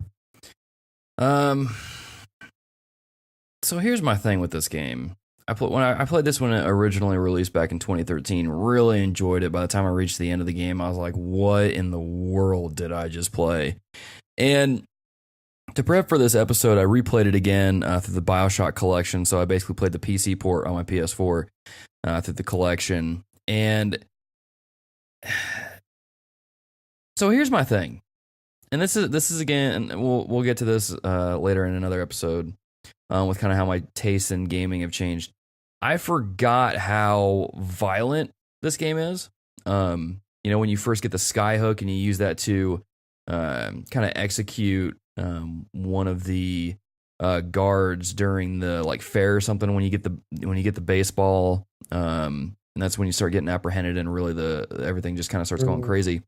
So here's my thing with this game. When I played this when it originally released back in 2013, really enjoyed it. By the time I reached the end of the game, I was like, what in the world did I just play? And to prep for this episode, I replayed it again through the Bioshock collection. So I basically played the PC port on my PS4 through the collection. And so here's my thing. And this is again, we'll get to this later in another episode with kind of how my tastes in gaming have changed. I forgot how violent this game is. When you first get the skyhook and you use that to kind of execute one of the guards during the like fair or something when you get the baseball, and that's when you start getting apprehended and really everything just kind of starts going crazy.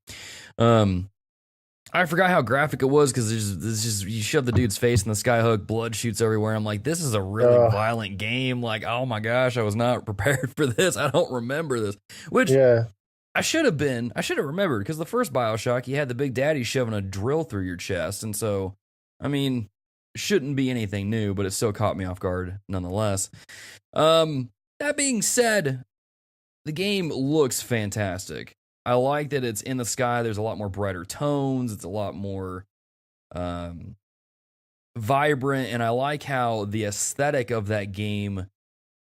I forgot how graphic it was because there's just you shove the dude's face in the skyhook, blood shoots everywhere. I'm like, this is a really violent game. Like, oh my gosh, I was not prepared for this. I don't remember this. Which I should have remembered because the first Bioshock, you had the Big Daddy shoving a drill through your chest, and so I mean, shouldn't be anything new, but it still caught me off guard nonetheless. That being said, the game looks fantastic. I like that it's in the sky. There's a lot more brighter tones. It's a lot more vibrant. And I like how the aesthetic of that game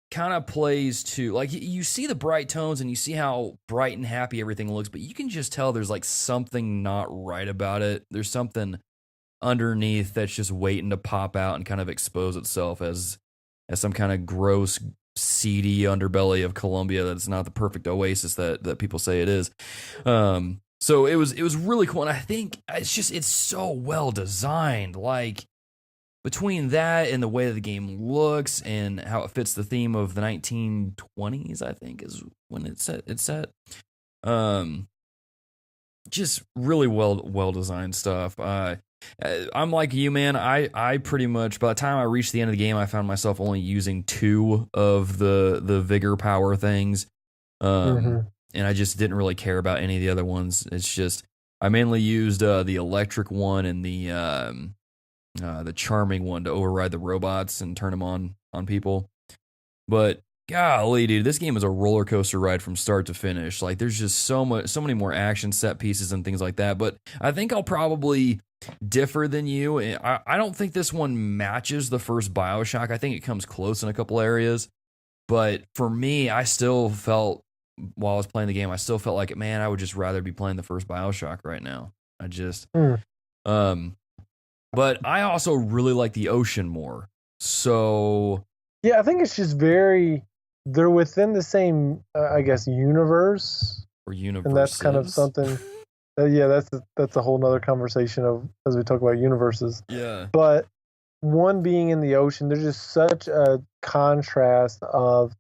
kind of plays to, like, you see the bright tones and you see how bright and happy everything looks, but you can just tell there's like something not right about it. There's something underneath that's just waiting to pop out and kind of expose itself as some kind of gross, seedy underbelly of Colombia that's not the perfect oasis that people say it is. So it was really cool, and I think it's so well designed. Like, between that and the way the game looks and how it fits the theme of the 1920s, I think is when it's set. Just really well designed stuff. I'm like you, man. I pretty much, by the time I reached the end of the game, I found myself only using 2 of the vigor power things. And I just didn't really care about any of the other ones. It's just, I mainly used the electric one and the charming one to override the robots and turn them on people. But golly, dude, this game is a roller coaster ride from start to finish. Like, there's just so many more action set pieces and things like that. But I think I'll probably differ than you. I don't think this one matches the first Bioshock. I think it comes close in a couple areas. But for me, I still felt, while I was playing the game, I still felt like, man, I would just rather be playing the first Bioshock right now. But I also really like the ocean more. So yeah, I think it's just they're within the same, I guess, universe. Or universes. And that's kind of something. That's a whole nother conversation of as we talk about universes. Yeah. But one being in the ocean, there's just such a contrast of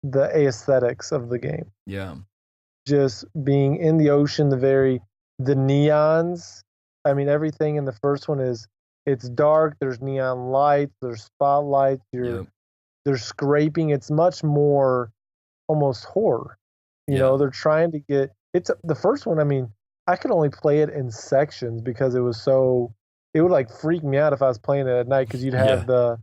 the aesthetics of the game. Yeah. Just being in the ocean, the neons. I mean, everything in the first one it's dark. There's neon lights. There's spotlights. There's scraping. It's much more almost horror. You know, they're trying to get the first one. I mean, I could only play it in sections because it would like freak me out if I was playing it at night because you'd have the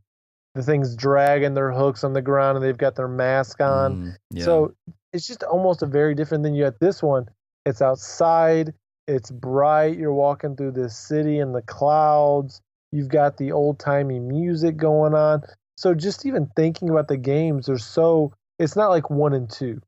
things dragging their hooks on the ground and they've got their mask on. So it's just almost a very different than you at this one. It's outside. It's bright. You're walking through this city in the clouds. You've got the old-timey music going on. So just even thinking about the games, it's not like 1 and 2,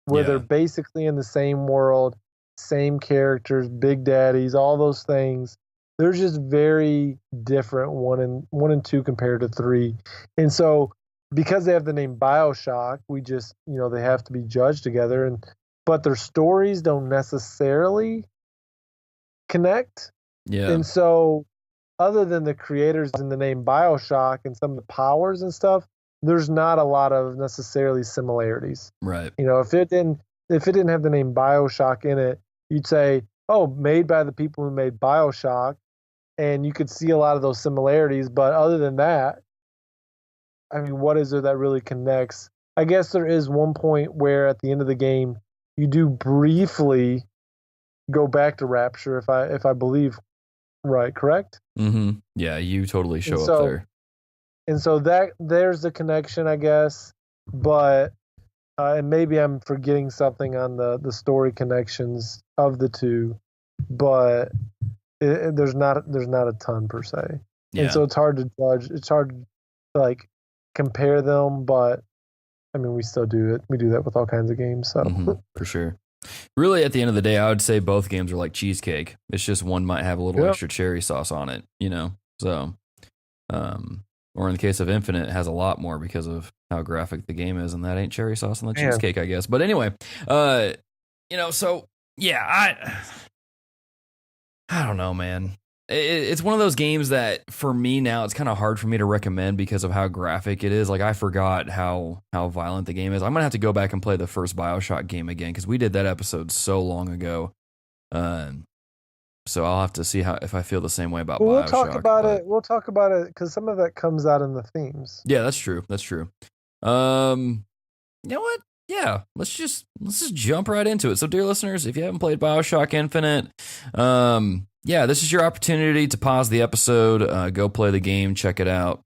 where they're basically in the same world, same characters, big daddies, all those things. They're just very different 1 and 2 compared to 3. And so because they have the name Bioshock, we just, they have to be judged together. But their stories don't necessarily connect. Yeah. And so other than the creators in the name Bioshock and some of the powers and stuff, there's not a lot of necessarily similarities. Right. If it didn't have the name Bioshock in it, you'd say, made by the people who made Bioshock, and you could see a lot of those similarities. But other than that, I mean, what is there that really connects? I guess there is one point where at the end of the game, you do briefly go back to Rapture, if I believe right, correct? Mm-hmm. Yeah, you totally show And up so there. and so that there's the connection, I guess. But and maybe I'm forgetting something on the story connections of the two, but there's not a ton per se, and Yeah. so it's hard to judge. It's hard to like compare them, but I mean we still do it. We do that with all kinds of games. So Mm-hmm. For sure. Really, at the end of the day, I would say both games are like cheesecake. It's just one might have a little Yep. extra cherry sauce on it, So, or in the case of Infinite, it has a lot more because of how graphic the game is, and that ain't cherry sauce on the Man. cheesecake, I guess. But anyway, so yeah, I don't know, man. It's one of those games that for me now it's kind of hard for me to recommend because of how graphic it is. Like I forgot how violent the game is. I'm gonna have to go back and play the first Bioshock game again because we did that episode so long ago. So I'll have to see if I feel the same way about Well, we'll Bioshock. talk about but- it. We'll talk about it because some of that comes out in the themes. Yeah, that's true. That's true. You know what? Yeah, let's just jump right into it. So, dear listeners, if you haven't played Bioshock Infinite, yeah, this is your opportunity to pause the episode, go play the game, check it out,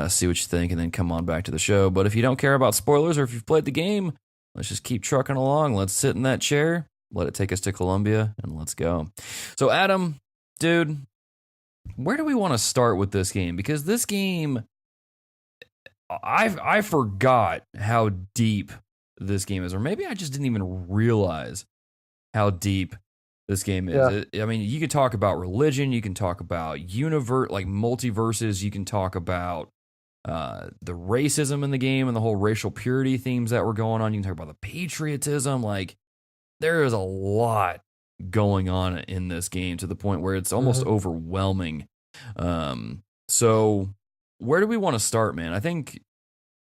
see what you think, and then come on back to the show. But if you don't care about spoilers or if you've played the game, let's just keep trucking along. Let's sit in that chair, let it take us to Columbia, and let's go. So, Adam, dude, where do we want to start with this game? Because this game, I forgot how deep this game is, or maybe I just didn't even realize how deep this game is. Yeah. I mean, you can talk about religion, you can talk about universe, like multiverses, you can talk about the racism in the game and the whole racial purity themes that were going on. You can talk about the patriotism. Like, there is a lot going on in this game to the point where it's almost overwhelming. So where do we want to start, man? I think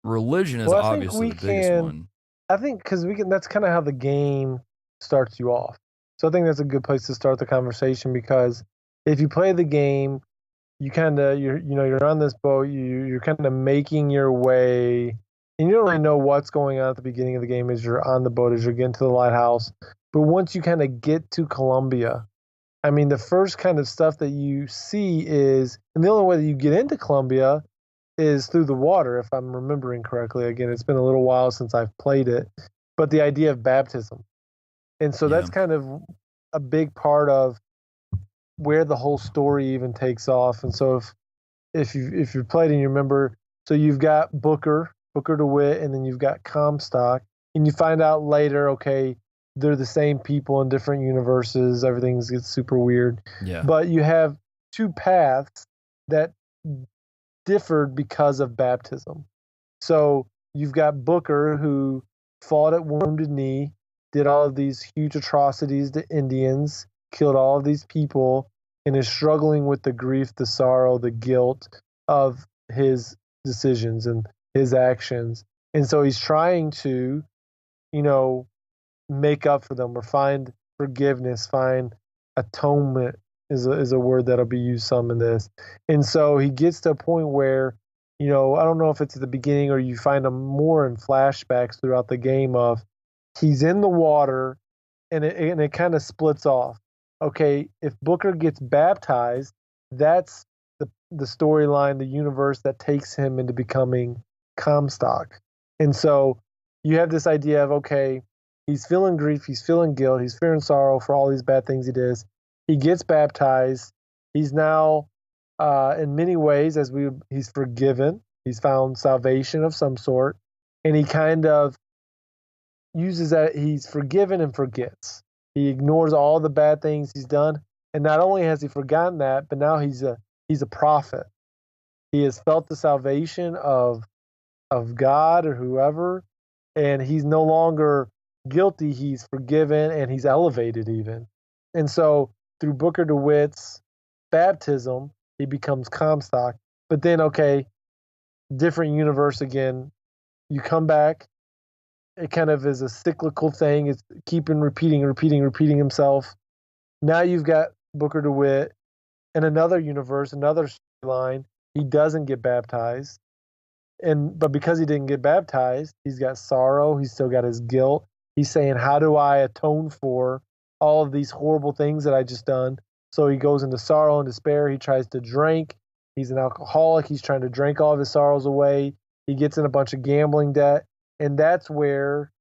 religion is obviously the biggest one. I think because that's kind of how the game starts you off. So I think that's a good place to start the conversation because if you play the game, you're on this boat, you're kind of making your way, and you don't really know what's going on at the beginning of the game as you're on the boat, as you're getting to the lighthouse. But once you kind of get to Columbia, I mean, the first kind of stuff that you see is, and the only way that you get into Columbia is through the water, if I'm remembering correctly. Again, it's been a little while since I've played it, but the idea of baptism. And so that's kind of a big part of where the whole story even takes off. And so if you've played and you remember, so you've got Booker DeWitt, and then you've got Comstock, and you find out later, okay, they're the same people in different universes. Everything gets super weird. Yeah. But you have two paths that differed because of baptism. So you've got Booker, who fought at Wounded Knee, did all of these huge atrocities to Indians, killed all of these people, and is struggling with the grief, the sorrow, the guilt of his decisions and his actions. And so he's trying to, make up for them or find forgiveness, find atonement is a word that'll be used some in this. And so he gets to a point where, I don't know if it's at the beginning or you find him more in flashbacks throughout the game of he's in the water and it kind of splits off. Okay, if Booker gets baptized, that's the storyline, the universe that takes him into becoming Comstock. And so you have this idea of, okay, he's feeling grief, he's feeling guilt, he's feeling sorrow for all these bad things he does. He gets baptized. He's now, in many ways, he's forgiven. He's found salvation of some sort. And he kind of uses that, he's forgiven and forgets. He ignores all the bad things he's done. And not only has he forgotten that, but now he's a prophet. He has felt the salvation of God or whoever, and he's no longer guilty. He's forgiven and he's elevated even. And so through Booker DeWitt's baptism, he becomes Comstock. But then, okay, different universe again. You come back. It kind of is a cyclical thing. It's keeping repeating himself. Now you've got Booker DeWitt in another universe, another storyline. He doesn't get baptized. But because he didn't get baptized, he's got sorrow. He's still got his guilt. He's saying, how do I atone for all of these horrible things that I just done? So he goes into sorrow and despair. He tries to drink. He's an alcoholic. He's trying to drink all of his sorrows away. He gets in a bunch of gambling debt. And that's where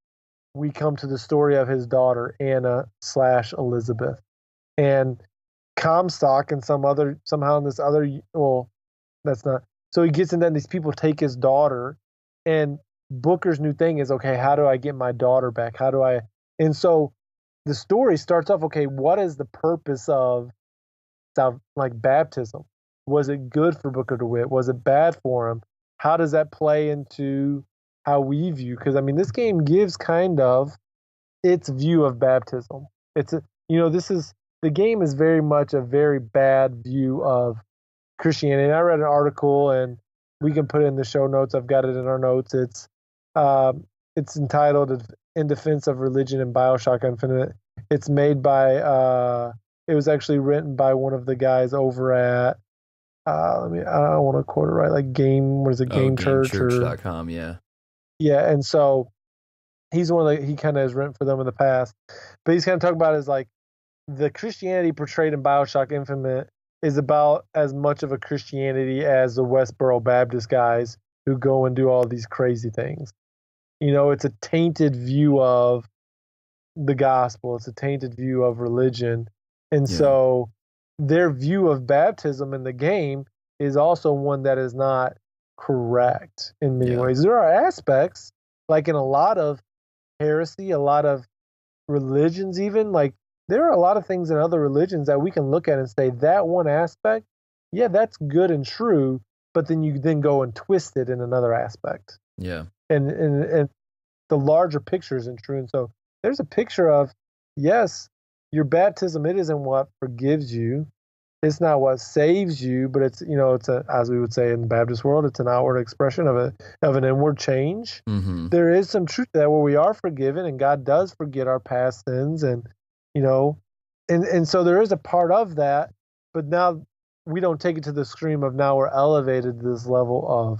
we come to the story of his daughter, Anna/Elizabeth. And Comstock and somehow in this other, well, that's not. So he gets in that, and these people take his daughter, and Booker's new thing is, okay, how do I get my daughter back? And so the story starts off, okay, what is the purpose of like baptism? Was it good for Booker DeWitt? Was it bad for him? How does that play into how we view? Because, I mean, this game gives kind of its view of baptism. The game is very much a very bad view of Christianity. And I read an article, and we can put it in the show notes. I've got it in our notes. It's entitled "In Defense of Religion in Bioshock Infinite." It's made by. It was actually written by one of the guys over at. I don't want to quote it right. Like Game. What is it? Game Church or GameChurch.com. Yeah. Yeah, and so he's one of he kind of has written for them in the past, but he's kind of talking about is like the Christianity portrayed in Bioshock Infinite is about as much of a Christianity as the Westboro Baptist guys who go and do all these crazy things. It's a tainted view of the gospel. It's a tainted view of religion. And so their view of baptism in the game is also one that is not correct in many ways. There are aspects, like in a lot of heresy, a lot of religions even, like there are a lot of things in other religions that we can look at and say that one aspect, yeah, that's good and true, but then you then go and twist it in another aspect. Yeah. And the larger picture isn't true. And so there's a picture of, yes, your baptism, it isn't what forgives you. It's not what saves you, but it's as we would say in the Baptist world, it's an outward expression of an inward change. Mm-hmm. There is some truth to that where we are forgiven and God does forget our past sins and so there is a part of that, but now we don't take it to the extreme of now we're elevated to this level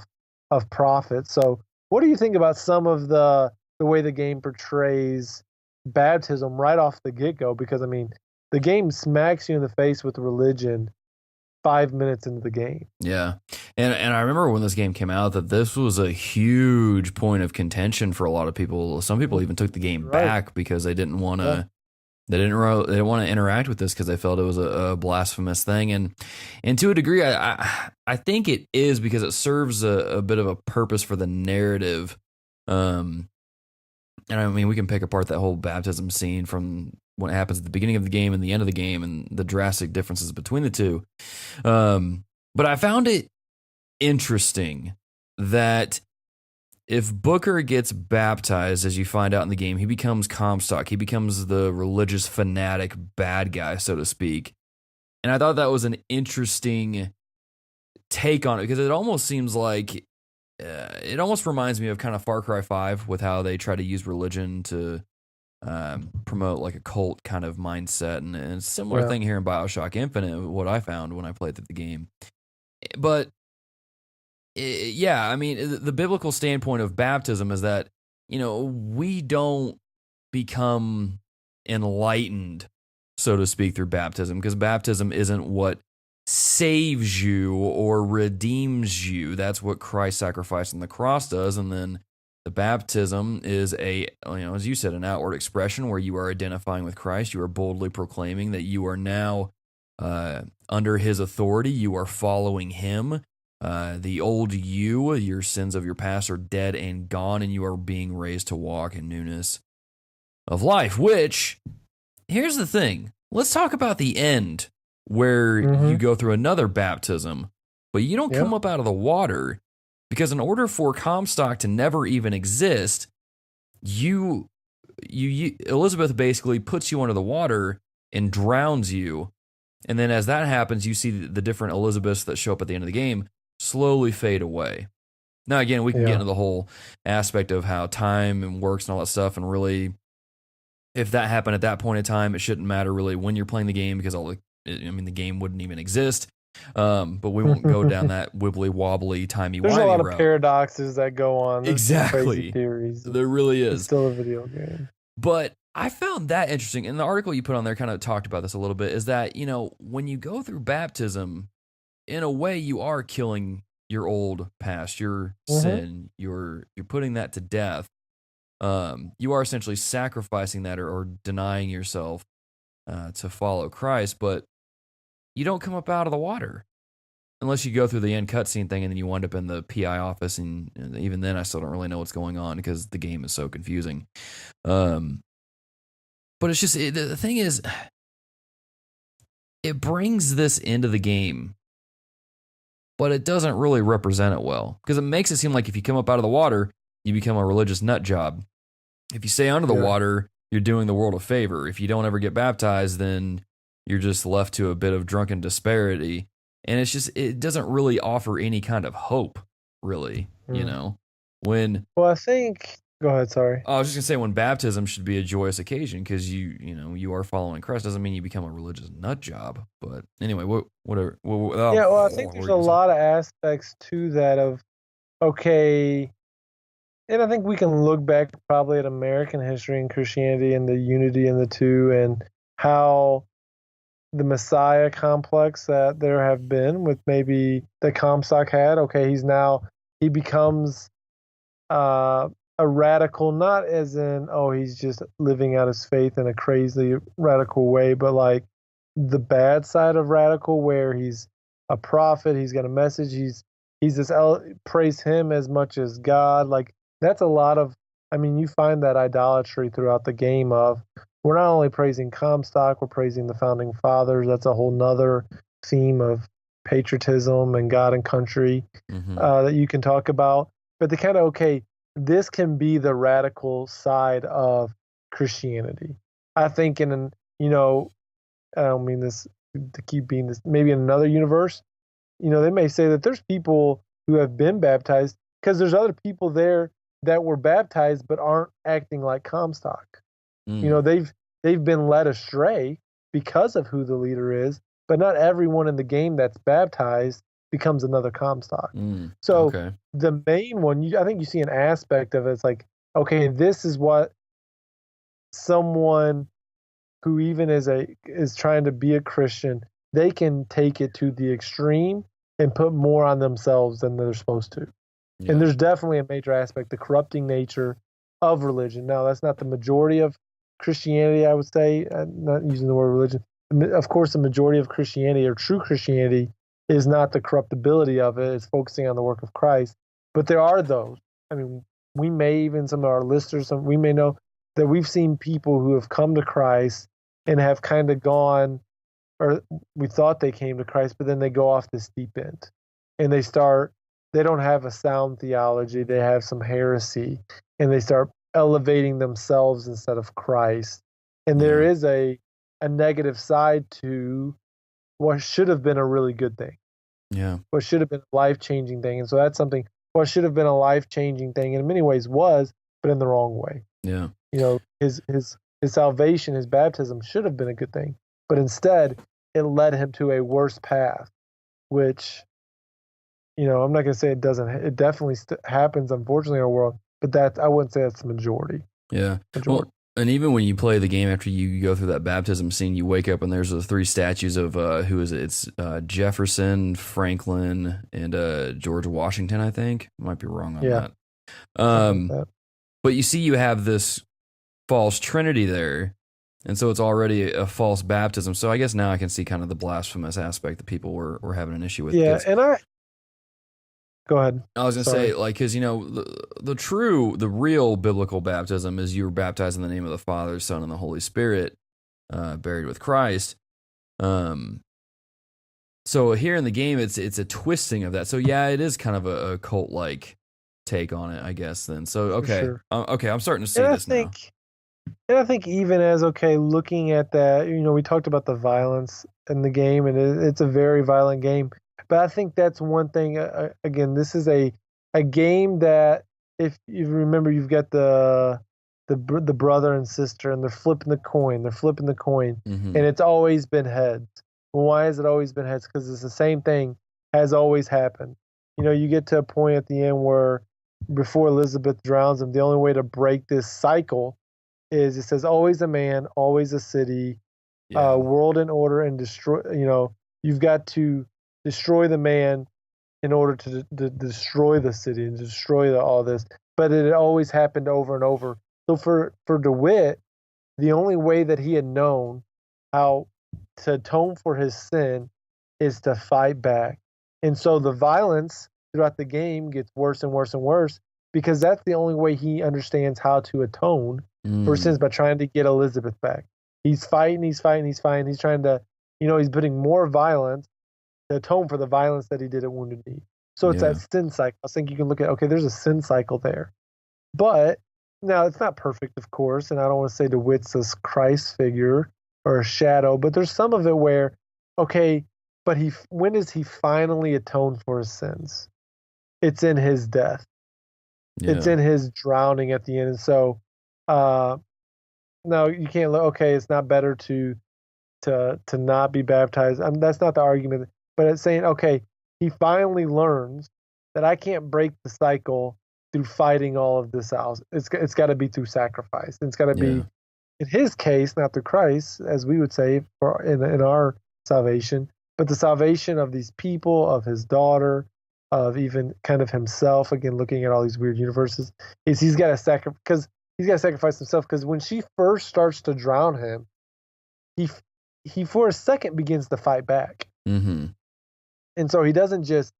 of prophet. So what do you think about some of the way the game portrays baptism right off the get-go? Because I mean, the game smacks you in the face with religion 5 minutes into the game. Yeah. And I remember when this game came out that this was a huge point of contention for a lot of people. Some people even took the game back because they didn't want to they didn't want to interact with this because they felt it was a blasphemous thing. And to a degree, I think it is because it serves a bit of a purpose for the narrative. And I mean, we can pick apart that whole baptism scene from what happens at the beginning of the game and the end of the game and the drastic differences between the two. But I found it interesting that if Booker gets baptized, as you find out in the game, he becomes Comstock. He becomes the religious fanatic bad guy, so to speak. And I thought that was an interesting take on it because it almost seems like it almost reminds me of kind of Far Cry 5 with how they try to use religion to promote like a cult kind of mindset. And it's a similar thing here in Bioshock Infinite, what I found when I played through the game. But I mean, the biblical standpoint of baptism is that, we don't become enlightened, so to speak, through baptism, because baptism isn't what saves you or redeems you. That's what Christ's sacrifice on the cross does. And then the baptism is as you said, an outward expression where you are identifying with Christ. You are boldly proclaiming that you are now under his authority. You are following him. The old you, your sins of your past are dead and gone, and you are being raised to walk in newness of life. Which, here's the thing. Let's talk about the end, where you go through another baptism, but you don't come up out of the water, because in order for Comstock to never even exist, Elizabeth basically puts you under the water and drowns you. And then as that happens, you see the different Elizabeths that show up at the end of the game slowly fade away. Now, again, we can get into the whole aspect of how time and works and all that stuff and really if that happened at that point in time, it shouldn't matter really when you're playing the game because the game wouldn't even exist. But we won't go down that wibbly wobbly timey There's a wimey lot of route. paradoxes that go on. There's some crazy Exactly. theories. There really It's is. still a video game. But I found that interesting. And the article you put on there kind of talked about this a little bit, is that, when you go through baptism, in a way you are killing your old past, your sin, you're putting that to death. You are essentially sacrificing that or denying yourself to follow Christ, but you don't come up out of the water unless you go through the end cutscene thing and then you wind up in the PI office, and even then I still don't really know what's going on because the game is so confusing. But it's just the thing is, it brings this into the game, but it doesn't really represent it well because it makes it seem like if you come up out of the water, you become a religious nut job. If you stay under the water, you're doing the world a favor. If you don't ever get baptized, then you're just left to a bit of drunken disparity. And it doesn't really offer any kind of hope, really, when. Well, I think. Go ahead. Sorry. I was just gonna say, when baptism should be a joyous occasion because you are following Christ. Doesn't mean you become a religious nut job. But anyway, whatever. I think there's a lot of aspects to that of, okay, and I think we can look back probably at American history and Christianity and the unity in the two, and how the Messiah complex that there have been with maybe that Comstock had. Okay, he becomes a radical, not as in, he's just living out his faith in a crazy radical way, but like the bad side of radical, where he's a prophet, he's got a message, he's this praise him as much as God. Like, that's a lot of, you find that idolatry throughout the game of, we're not only praising Comstock, we're praising the founding fathers. That's a whole nother theme of patriotism and God and country that you can talk about. But the kind of, this can be the radical side of Christianity. I think I don't mean this to keep being this, maybe in another universe, they may say that there's people who have been baptized because there's other people there that were baptized but aren't acting like Comstock. They've been led astray because of who the leader is, but not everyone in the game that's baptized becomes another Comstock. The main one, I think you see an aspect of it. It's like, this is what someone who even is trying to be a Christian, they can take it to the extreme and put more on themselves than they're supposed to. Yeah. And there's definitely a major aspect, the corrupting nature of religion. Now, that's not the majority of Christianity, I would say. I'm not using the word religion. Of course, the majority of Christianity, or true Christianity, is not the corruptibility of it. It's focusing on the work of Christ. But there are those. We may, even some of our listeners, we may know that we've seen people who have come to Christ and have kind of gone, or we thought they came to Christ, but then they go off this deep end. And they don't have a sound theology. They have some heresy. And they start elevating themselves instead of Christ. And there is a negative side to what should have been a really good thing. Yeah. What should have been a life-changing thing. And so that's something, what should have been a life-changing thing in many ways was, but in the wrong way. Yeah. His salvation, his baptism should have been a good thing. But instead, it led him to a worse path, which, I'm not going to say it doesn't, it definitely happens, unfortunately, in our world, but I wouldn't say that's the majority. Yeah. Well, and even when you play the game, after you go through that baptism scene, you wake up and there's the three statues of, who is it? It's Jefferson, Franklin, and George Washington, I think. Might be wrong on that. But you see you have this false trinity there, and so it's already a false baptism. So I guess now I can see kind of the blasphemous aspect that people were having an issue with. Yeah, and go ahead. I was going to say, because, the real biblical baptism is you were baptized in the name of the Father, Son, and the Holy Spirit, buried with Christ. So here in the game, it's a twisting of that. So yeah, it is kind of a cult-like take on it, I guess, then. So, okay. Sure. Okay, I'm starting to see this now. And I think even as, looking at that, we talked about the violence in the game, and it's a very violent game. But I think that's one thing. Again, this is a game that, if you remember, you've got the the brother and sister, and they're flipping the coin. They're flipping the coin, Mm-hmm. and it's always been heads. Well, why has it always been heads? Because it's the same thing has always happened. You know, you get to a point at the end where before Elizabeth drowns him, the only way to break this cycle is it says always a man, always a city, Yeah. world in order, and destroy. You know, you've got to destroy the man in order to destroy the city and destroy all this. But it always happened over and over. So for DeWitt, the only way that he had known how to atone for his sin is to fight back. And so the violence throughout the game gets worse and worse and worse because that's the only way he understands how to atone for sins, by trying to get Elizabeth back. He's fighting, he's fighting, he's fighting. He's trying to, you know, he's putting more violence to atone for the violence that he did at Wounded Knee. So it's that sin cycle. I think you can look at, okay, there's a sin cycle there. But now it's not perfect, of course, and I don't want to say DeWitt's this Christ figure or a shadow, but there's some of it where, okay, but when does he finally atone for his sins? It's in his death. Yeah. It's in his drowning at the end. And so, no, you can't look, okay, it's not better to not be baptized. I mean, that's not the argument, but it's saying, okay, he finally learns that I can't break the cycle through fighting all of this out. It's got to be through sacrifice. It's got to be, in his case, not through Christ, as we would say in our salvation, but the salvation of these people, of his daughter, of even kind of himself. Again, looking at all these weird universes, is he's got to sacrifice himself. Because when she first starts to drown him, he for a second begins to fight back. Mm-hmm. And so he doesn't just,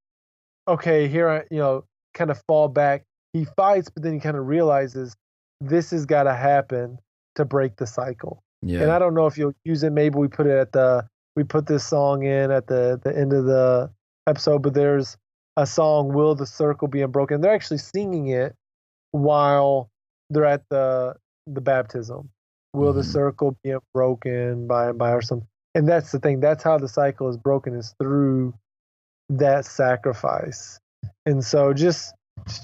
okay, here I, kind of fall back. He fights, but then he kind of realizes this has got to happen to break the cycle. Yeah. And I don't know if you'll use it. Maybe we put this song in at the end of the episode, but there's a song, Will the Circle Be Unbroken? They're actually singing it while they're at the baptism. Will the circle be unbroken by and by or something? And that's the thing. That's how the cycle is broken, is through that sacrifice. And so just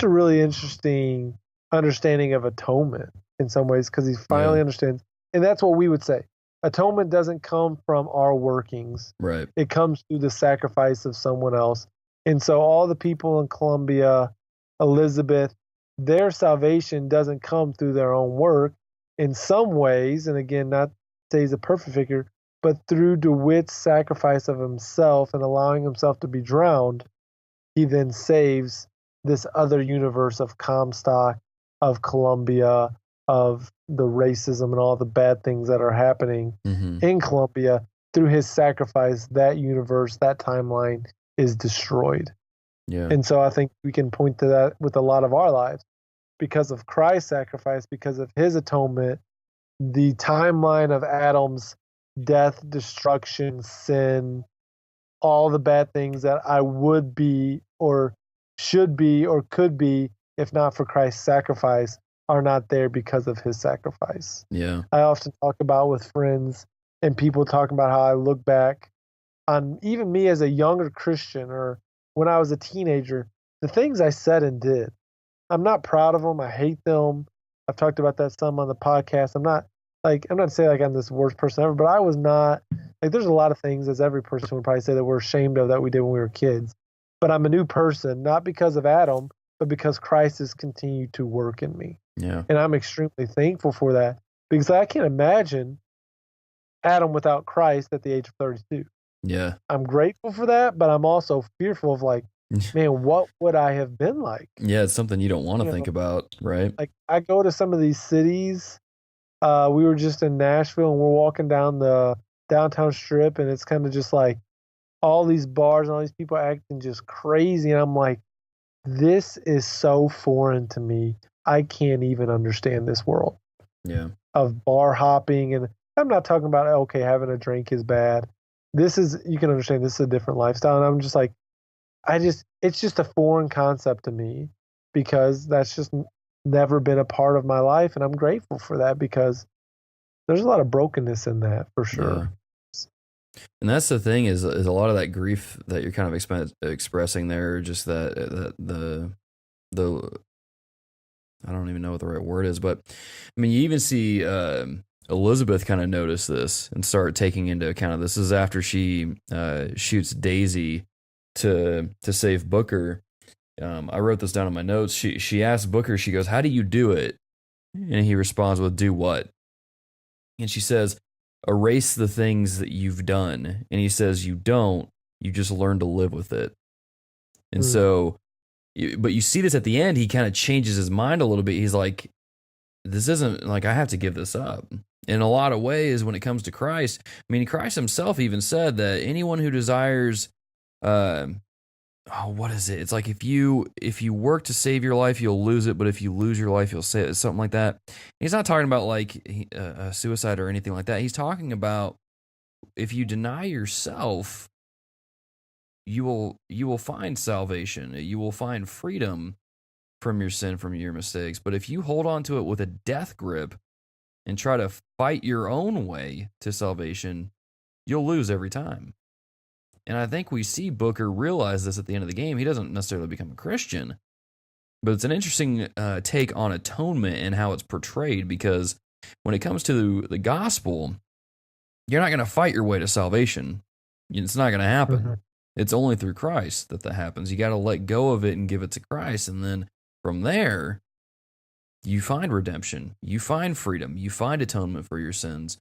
a really interesting understanding of atonement in some ways, because he finally understands. And that's what we would say. Atonement doesn't come from our workings. Right. It comes through the sacrifice of someone else. And so all the people in Columbia, Elizabeth, their salvation doesn't come through their own work in some ways. And again, not to say he's a perfect figure, but through DeWitt's sacrifice of himself and allowing himself to be drowned, he then saves this other universe of Comstock, of Columbia, of the racism and all the bad things that are happening in Columbia. Through his sacrifice, that universe, that timeline is destroyed. Yeah. And so I think we can point to that with a lot of our lives. Because of Christ's sacrifice, because of his atonement, the timeline of Adam's death, destruction, sin, all the bad things that I would be or should be or could be if not for Christ's sacrifice are not there because of his sacrifice. Yeah. I often talk about with friends and people talking about how I look back on even me as a younger Christian or when I was a teenager, the things I said and did. I'm not proud of them. I hate them. I've talked about that some on the podcast. I'm not saying like I'm this worst person ever, but I was not, like, there's a lot of things, as every person would probably say, that we're ashamed of that we did when we were kids. But I'm a new person, not because of Adam, but because Christ has continued to work in me. Yeah. And I'm extremely thankful for that, because I can't imagine Adam without Christ at the age of 32. Yeah. I'm grateful for that, but I'm also fearful of, like, man, what would I have been like? Yeah, it's something you don't want to think about, right? Like, I go to some of these cities. We were just in Nashville, and we're walking down the downtown strip, and it's kind of just like all these bars and all these people acting just crazy. And I'm like, this is so foreign to me. I can't even understand this world. Yeah. Of bar hopping. And I'm not talking about, okay, having a drink is bad. You can understand this is a different lifestyle. And I'm just like, it's just a foreign concept to me, because that's just never been a part of my life. And I'm grateful for that, because there's a lot of brokenness in that, for sure. Yeah. And that's the thing, is a lot of that grief that you're kind of expressing there, just that the I don't even know what the right word is, but I mean, you even see Elizabeth kind of notice this and start taking into account. This is after she shoots Daisy to save Booker. I wrote this down in my notes. She asks Booker, she goes, "How do you do it?" And he responds with, "Do what?" And she says, "Erase the things that you've done." And he says, "You don't. You just learn to live with it." And so, but you see this at the end, he kind of changes his mind a little bit. He's like, this isn't like I have to give this up. In a lot of ways, when it comes to Christ, I mean, Christ himself even said that anyone who desires, what is it? It's like if you work to save your life, you'll lose it, but if you lose your life, you'll save it. Something like that. He's not talking about like suicide or anything like that. He's talking about if you deny yourself, you will find salvation. You will find freedom from your sin, from your mistakes. But if you hold on to it with a death grip and try to fight your own way to salvation, you'll lose every time. And I think we see Booker realize this at the end of the game. He doesn't necessarily become a Christian, but it's an interesting take on atonement and how it's portrayed, because when it comes to the gospel, you're not going to fight your way to salvation. It's not going to happen. Mm-hmm. It's only through Christ that happens. You got to let go of it and give it to Christ. And then from there, you find redemption. You find freedom. You find atonement for your sins.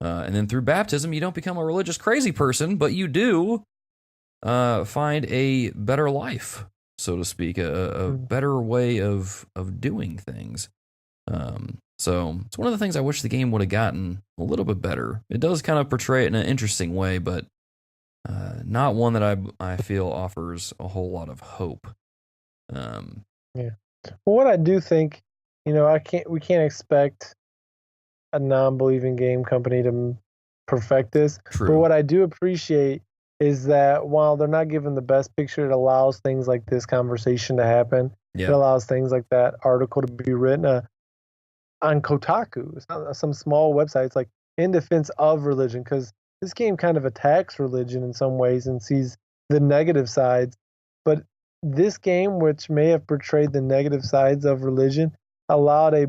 And then through baptism, you don't become a religious crazy person, but you do find a better life, so to speak, a better way of doing things. So it's one of the things I wish the game would have gotten a little bit better. It does kind of portray it in an interesting way, but not one that I feel offers a whole lot of hope. Yeah. Well, what I do think, we can't expect a non-believing game company to perfect this. True. But what I do appreciate is that while they're not given the best picture, it allows things like this conversation to happen. Yeah. It allows things like that article to be written on Kotaku. It's not some small website. It's like in defense of religion, because this game kind of attacks religion in some ways and sees the negative sides. But this game, which may have portrayed the negative sides of religion, allowed a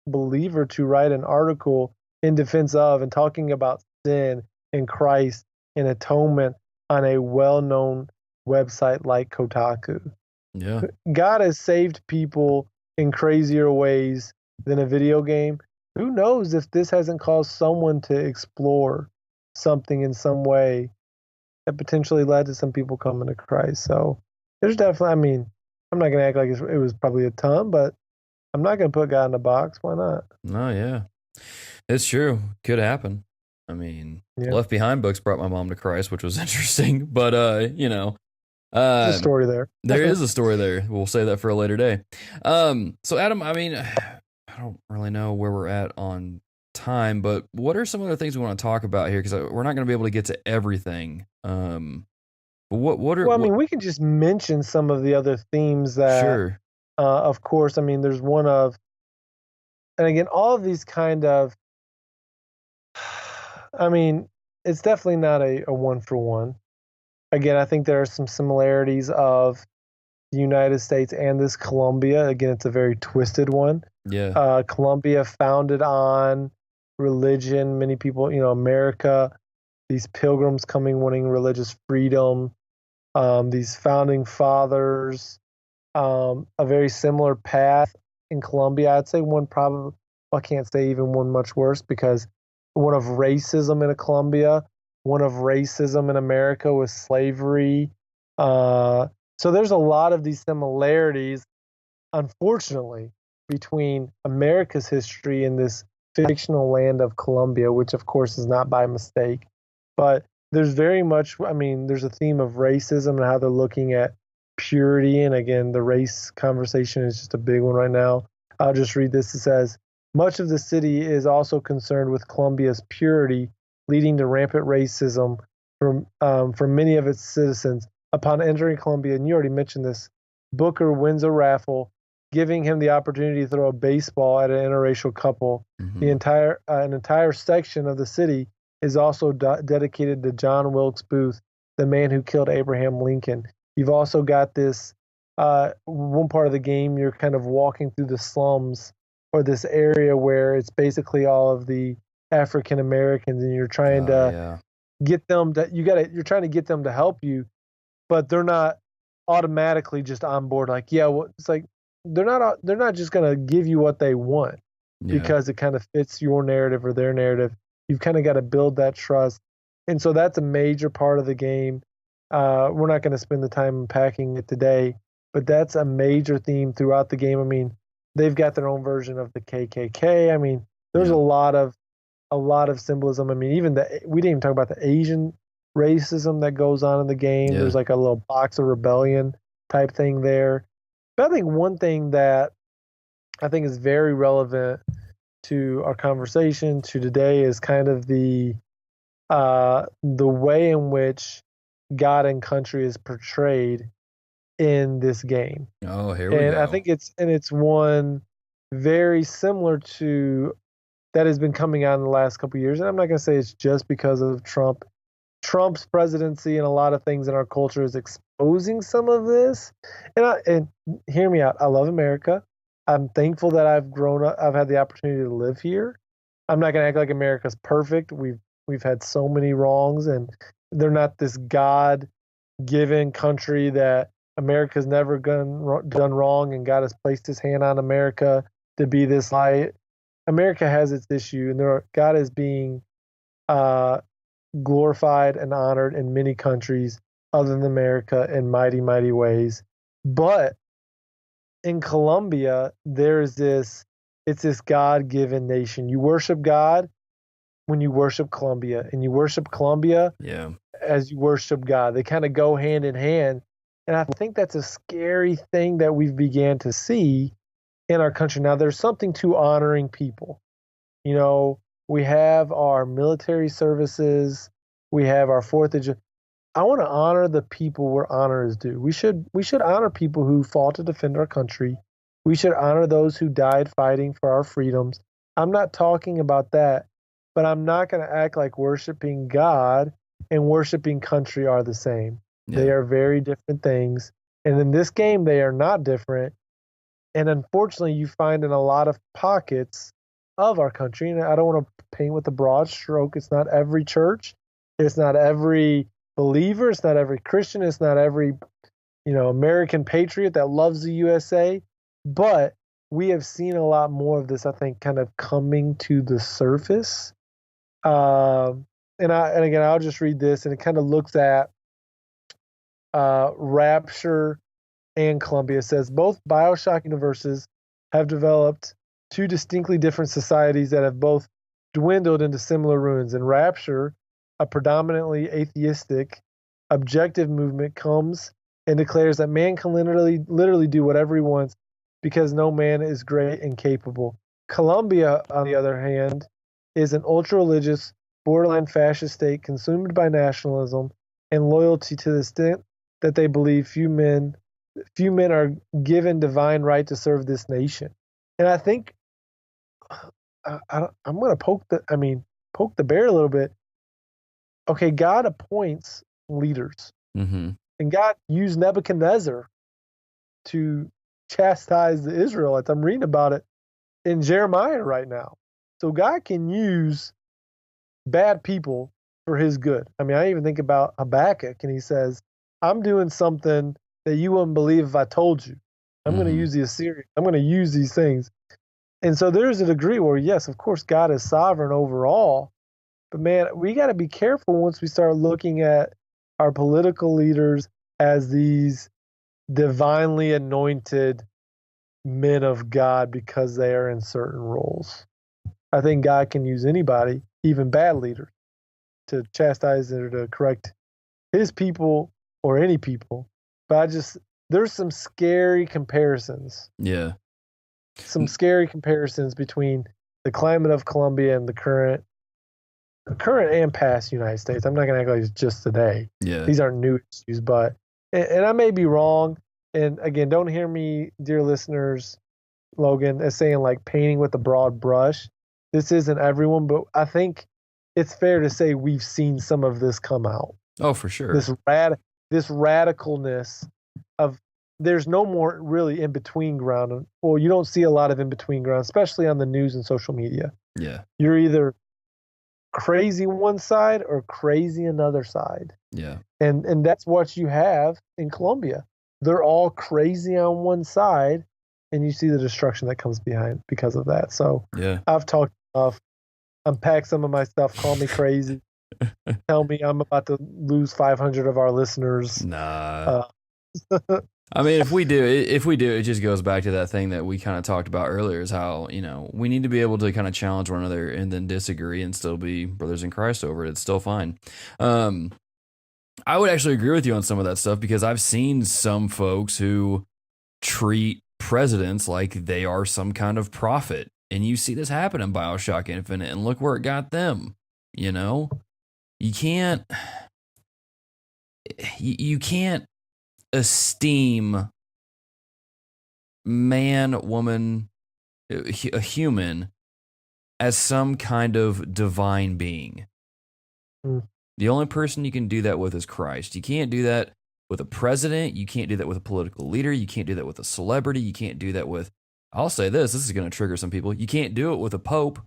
believer to write an article in defense of and talking about sin and Christ and atonement on a well-known website like Kotaku. Yeah. God has saved people in crazier ways than a video game. Who knows if this hasn't caused someone to explore something in some way that potentially led to some people coming to Christ. So there's definitely, I'm not going to act like it was probably a ton, but I'm not going to put God in a box. Why not? No, yeah. It's true. Could happen. Left Behind books brought my mom to Christ, which was interesting. But, there's a story there. There is a story there. We'll save that for a later day. So, Adam, I don't really know where we're at on time, but what are some other things we want to talk about here? Because we're not going to be able to get to everything. We can just mention some of the other themes that, sure. Of course, there's one of, and again, all of these kind of, it's definitely not a one-for-one. Again, I think there are some similarities of the United States and this Colombia. Again, it's a very twisted one. Yeah. Colombia founded on religion. Many people, America, these pilgrims coming wanting religious freedom. These founding fathers, a very similar path in Colombia. I'd say one probably, I can't say even one much worse, because one of racism in Colombia, one of racism in America with slavery. So there's a lot of these similarities, unfortunately, between America's history and this fictional land of Colombia, which of course is not by mistake. But there's very much, there's a theme of racism and how they're looking at purity. And again, the race conversation is just a big one right now. I'll just read this. It says, much of the city is also concerned with Colombia's purity, leading to rampant racism from many of its citizens. Upon entering Colombia, and you already mentioned this, Booker wins a raffle, giving him the opportunity to throw a baseball at an interracial couple. Mm-hmm. An entire section of the city is also dedicated to John Wilkes Booth, the man who killed Abraham Lincoln. You've also got this one part of the game, you're kind of walking through the slums or this area where it's basically all of the African Americans, and you're trying to Yeah. get them to you're trying to get them to help you, but they're not automatically just on board. Like, yeah, well, it's like they're not just gonna give you what they want Yeah. because it kind of fits your narrative or their narrative. You've kind of got to build that trust, and so that's a major part of the game. We're not going to spend the time unpacking it today, but that's a major theme throughout the game. I mean, they've got their own version of the KKK. I mean, there's Yeah. a lot of symbolism. I mean, even we didn't even talk about the Asian racism that goes on in the game. Yeah. There's like a little box of rebellion type thing there. But I think one thing that I think is very relevant to our conversation to today is kind of the way in which God and country is portrayed in this game. Oh, here we And go. I think it's one very similar to that has been coming out in the last couple of years. And I'm not going to say it's just because of Trump's presidency and a lot of things in our culture is exposing some of this. And hear me out. I love America. I'm thankful that I've grown up. I've had the opportunity to live here. I'm not going to act like America's perfect. We've had so many wrongs, and they're not this God-given country that America's never done wrong, and God has placed His hand on America to be this light. America has its issue, and God is being uh, glorified and honored in many countries other than America in mighty, mighty ways. But in Colombia, it's this God given nation. You worship God when you worship Colombia, and you worship Colombia Yeah. as you worship God. They kind of go hand in hand. And I think that's a scary thing that we've began to see in our country. Now, there's something to honoring people. You know, we have our military services, we have our Fourth of July. I want to honor the people where honor is due. We should honor people who fought to defend our country. We should honor those who died fighting for our freedoms. I'm not talking about that, but I'm not going to act like worshiping God and worshiping country are the same. Yeah. They are very different things. And in this game, they are not different. And unfortunately, you find in a lot of pockets of our country, and I don't want to paint with a broad stroke, it's not every church, it's not every believer, it's not every Christian, it's not every American patriot that loves the USA, but we have seen a lot more of this, I think, kind of coming to the surface. And again, I'll just read this, and it kind of looks at Rapture and Columbia. It says both Bioshock universes have developed two distinctly different societies that have both dwindled into similar ruins. In Rapture, a predominantly atheistic, objective movement comes and declares that man can literally do whatever he wants because no man is great and capable. Colombia, on the other hand, is an ultra-religious, borderline fascist state consumed by nationalism and loyalty to the extent that they believe few men are given divine right to serve this nation. And I think I'm going to poke the bear a little bit. Okay, God appoints leaders, Mm-hmm. and God used Nebuchadnezzar to chastise the Israelites. I'm reading about it in Jeremiah right now. So God can use bad people for His good. I mean, I even think about Habakkuk, and he says, "I'm doing something that you wouldn't believe if I told you. I'm going to use the Assyrians. I'm going to use these things." And so there's a degree where, yes, of course, God is sovereign over all. But man, we got to be careful once we start looking at our political leaders as these divinely anointed men of God because they are in certain roles. I think God can use anybody, even bad leaders, to chastise or to correct His people or any people. But there's some scary comparisons. Yeah. Some scary comparisons between the climate of Colombia and the current and past United States. I'm not going to act like it's just today. Yeah. These aren't new issues, but and I may be wrong. And again, don't hear me, dear listeners, Logan, as saying like painting with a broad brush. This isn't everyone, but I think it's fair to say we've seen some of this come out. Oh, for sure. This radicalness of there's no more really in between ground. Well, you don't see a lot of in between ground, especially on the news and social media. Yeah. You're either crazy one side or crazy another side. Yeah. And that's what you have in Colombia. They're all crazy on one side, and you see the destruction that comes behind because of that. So Yeah. I've talked enough. Unpack some of my stuff. Call me crazy. Tell me I'm about to lose 500 of our listeners. Nah. I mean, if we do, it just goes back to that thing that we kind of talked about earlier, is how, we need to be able to kind of challenge one another and then disagree and still be brothers in Christ over it. It's still fine. I would actually agree with you on some of that stuff, because I've seen some folks who treat presidents like they are some kind of prophet. And you see this happen in Bioshock Infinite, and look where it got them. You can't esteem man, woman, a human as some kind of divine being. Mm. The only person you can do that with is Christ. You can't do that with a president. You can't do that with a political leader. You can't do that with a celebrity. You can't do that with, I'll say this is going to trigger some people. You can't do it with a pope.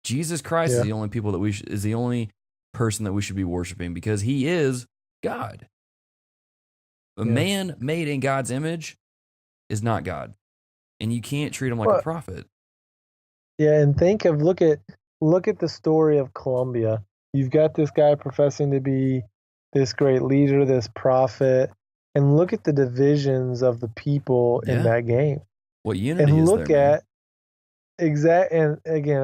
Jesus Christ is the only people that is the only person that we should be worshiping, because he is God. A man made in God's image is not God, and you can't treat him like a prophet. Yeah, and look at the story of Colombia. You've got this guy professing to be this great leader, this prophet, and look at the divisions of the people in that game. What unity and is look there, at and again,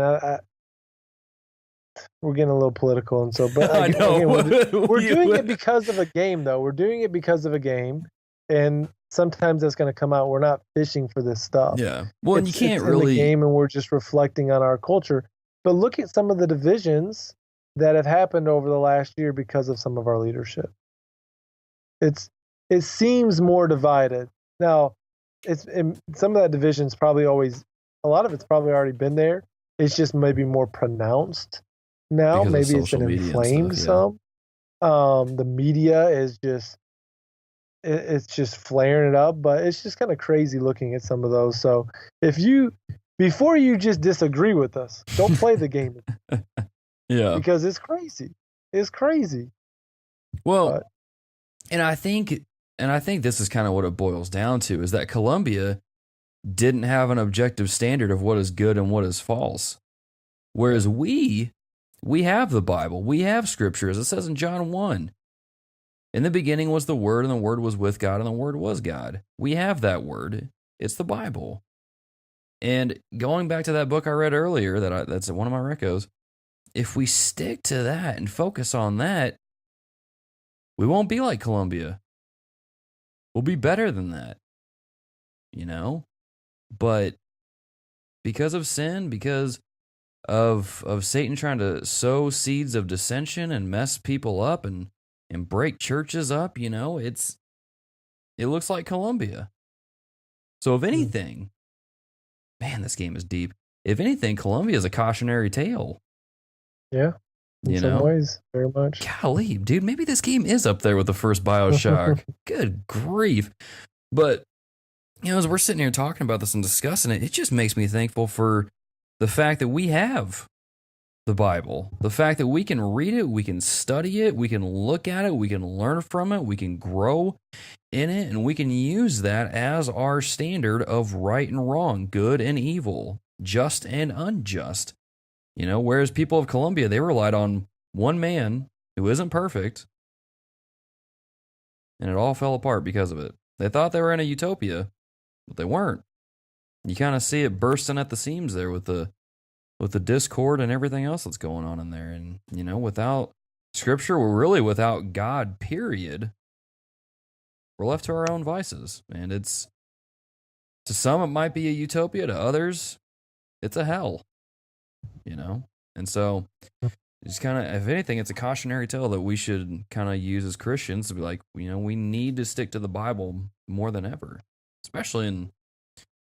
we're getting a little political, and so, but I know. Again, we're doing it because of a game, though. We're doing it because of a game, and sometimes that's going to come out. We're not fishing for this stuff. Yeah. Well, and you can't it's really in the game, and we're just reflecting on our culture. But look at some of the divisions that have happened over the last year because of some of our leadership. It seems more divided now. Some of that division's probably a lot of it's probably already been there. It's just maybe more pronounced now. Maybe it's been inflamed some. The media is just it's just flaring it up, but it's just kind of crazy looking at some of those. So before you just disagree with us, don't play the game. Yeah, because it's crazy. It's crazy. Well, and I think this is kind of what it boils down to, is that Colombia didn't have an objective standard of what is good and what is false. Whereas we have the Bible. We have Scripture, as it says in John 1. In the beginning was the Word, and the Word was with God, and the Word was God. We have that Word. It's the Bible. And going back to that book I read earlier, that's one of my recos, if we stick to that and focus on that, we won't be like Colombia. We'll be better than that. But because of sin, because of Satan trying to sow seeds of dissension and mess people up and break churches up, it looks like Colombia. So if anything, man, this game is deep. If anything, Colombia is a cautionary tale. Yeah. In some ways, very much. Golly, dude, maybe this game is up there with the first Bioshock. Good grief. But, as we're sitting here talking about this and discussing it, it just makes me thankful for the fact that we have the Bible. The fact that we can read it, we can study it, we can look at it, we can learn from it, we can grow in it, and we can use that as our standard of right and wrong, good and evil, just and unjust. Whereas people of Colombia, they relied on one man who isn't perfect, and it all fell apart because of it. They thought they were in a utopia, but they weren't. You kind of see it bursting at the seams there with the discord and everything else that's going on in there. And, without Scripture, we're really without God, period. We're left to our own vices. And to some, it might be a utopia. To others, it's a hell. And so just kind of, if anything, it's a cautionary tale that we should kind of use as Christians to be like, we need to stick to the Bible more than ever, especially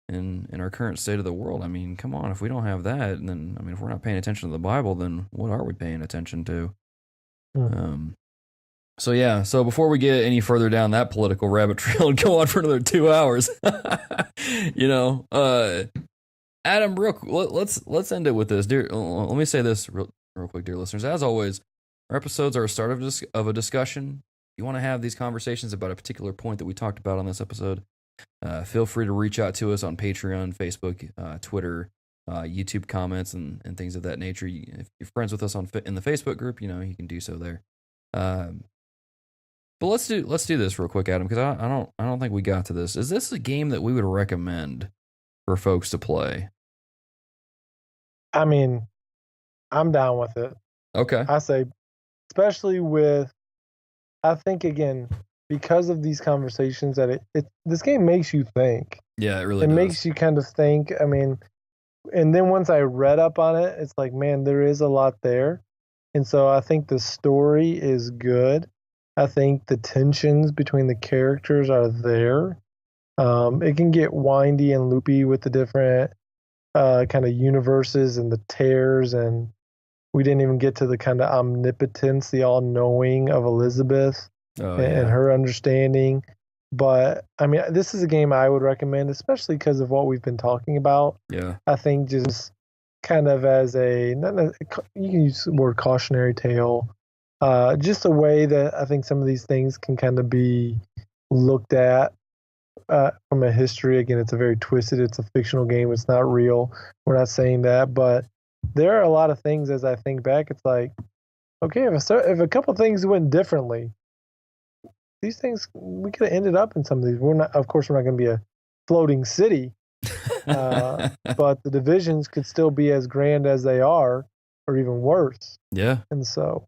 in our current state of the world. I mean, come on, if we don't have that, then, if we're not paying attention to the Bible, then what are we paying attention to? So yeah, so before we get any further down that political rabbit trail and go on for another 2 hours, Adam, let's end it with this. Dear, let me say this real quick, dear listeners. As always, our episodes are a start of a discussion. If you want to have these conversations about a particular point that we talked about on this episode, feel free to reach out to us on Patreon, Facebook, Twitter, YouTube comments, and things of that nature. If you're friends with us in the Facebook group, you can do so there. But let's do this real quick, Adam, because I don't think we got to this. Is this a game that we would recommend for folks to play? I mean, I'm down with it. Okay. I say, especially with, I think again, because of these conversations that this game makes you think. Yeah, it really does. It makes you kind of think. I mean, and then once I read up on it, it's like, man, there is a lot there. And so I think the story is good. I think the tensions between the characters are there. It can get windy and loopy with the different kind of universes and the tears, and we didn't even get to the kind of omnipotence, the all-knowing of Elizabeth and her understanding. But I mean, this is a game I would recommend, especially because of what we've been talking about. Yeah, I think just kind of as you can use the word cautionary tale. Just a way that I think some of these things can kind of be looked at from a history. Again, it's a fictional game. It's not real. We're not saying that, but there are a lot of things as I think back. It's like, okay, if a couple things went differently, these things, we could have ended up in some of these. Of course, we're not going to be a floating city, but the divisions could still be as grand as they are, or even worse. Yeah. And so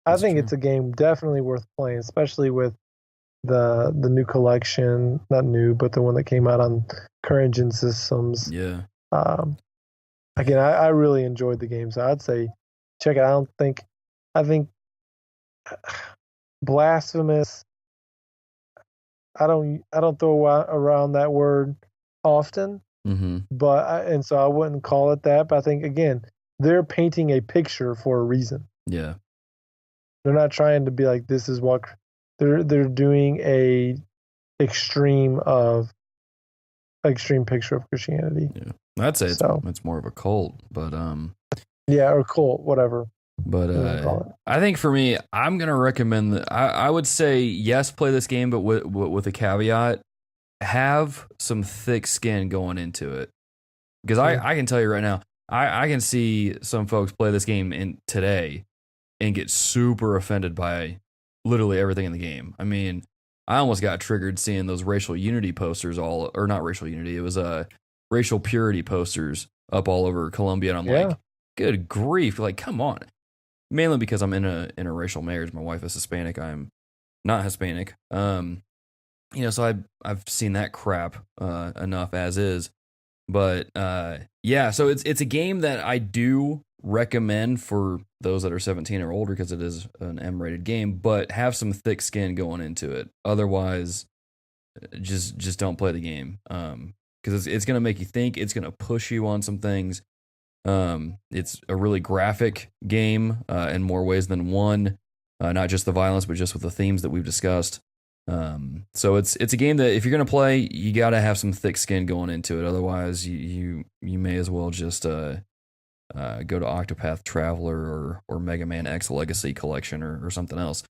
I think it's a game definitely worth playing, especially with the new collection, not new, but the one that came out on current gen systems. Yeah. Again, I really enjoyed the game, so I'd say check it out. I think blasphemous. I don't throw around that word often, but so I wouldn't call it that. But I think again, they're painting a picture for a reason. Yeah. They're not trying to be like, this is what they're doing a extreme picture of Christianity. Yeah, I'd say it's more of a cult, but yeah, or cult, whatever. But I think for me, I'm gonna recommend that. I would say yes, play this game, but with a caveat: have some thick skin going into it, because I can tell you right now, I can see some folks play this game today and get super offended by literally everything in the game. I mean, I almost got triggered seeing those racial unity posters or not racial unity. It was racial purity posters up all over Colombia. And I'm like, good grief. Like, come on. Mainly because I'm in a interracial marriage. My wife is Hispanic. I'm not Hispanic. So I've seen that crap enough as is. But yeah, so it's a game that I do recommend for those that are 17 or older because it is an M-rated game, but have some thick skin going into it. Otherwise, just don't play the game because it's going to make you think. It's going to push you on some things. It's a really graphic game in more ways than one, not just the violence, but just with the themes that we've discussed. So it's a game that if you're going to play, you got to have some thick skin going into it. Otherwise, you may as well just go to Octopath Traveler or Mega Man X Legacy Collection or something else.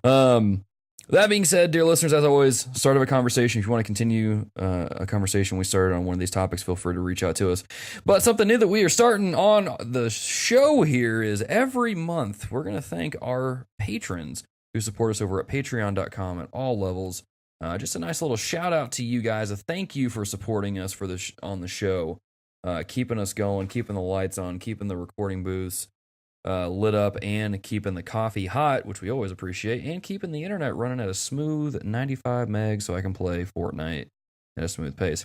That being said, dear listeners, as always, start of a conversation. If you want to continue a conversation we started on one of these topics, feel free to reach out to us. But something new that we are starting on the show here is every month we're going to thank our patrons who support us over at patreon.com at all levels. Just a nice little shout out to you guys. A thank you for supporting us on the show. Keeping us going, keeping the lights on, keeping the recording booths lit up, and keeping the coffee hot, which we always appreciate, and keeping the internet running at a smooth 95 meg so I can play Fortnite at a smooth pace.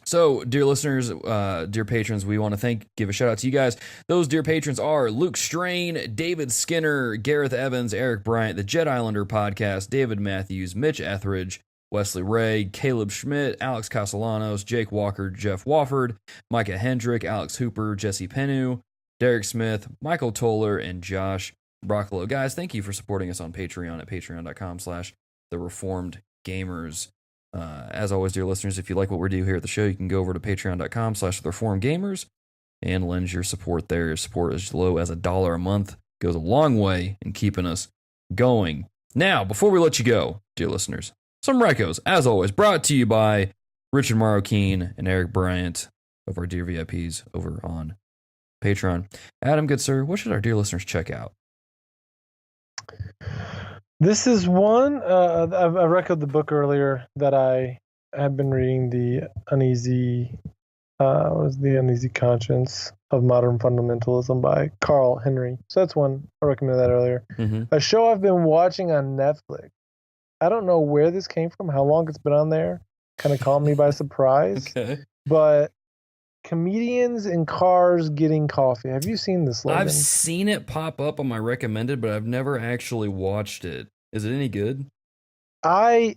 So, dear listeners, dear patrons, we want to give a shout out to you guys. Those dear patrons are Luke Strain, David Skinner, Gareth Evans, Eric Bryant, the Jet Islander podcast, David Matthews, Mitch Etheridge, Wesley Ray, Caleb Schmidt, Alex Castellanos, Jake Walker, Jeff Wofford, Micah Hendrick, Alex Hooper, Jesse Penu, Derek Smith, Michael Toller, and Josh Broccolo. Guys, thank you for supporting us on Patreon at patreon.com/thereformedgamers. As always, dear listeners, if you like what we do here at the show, you can go over to patreon.com/thereformedgamers and lend your support there. Your support as low as $1 a month goes a long way in keeping us going. Now, before we let you go, dear listeners, some recos, as always, brought to you by Richard Marroquin and Eric Bryant of our dear VIPs over on Patreon. Adam, good sir, what should our dear listeners check out? This is one, I read the book earlier that I have been reading, The Uneasy Conscience of Modern Fundamentalism by Carl Henry. So that's one, I recommended that earlier. Mm-hmm. A show I've been watching on Netflix. I don't know where this came from, how long it's been on there. Kind of caught me by surprise. Okay. But comedians in cars getting coffee. Have you seen this, Logan? I've seen it pop up on my recommended, but I've never actually watched it. Is it any good? No,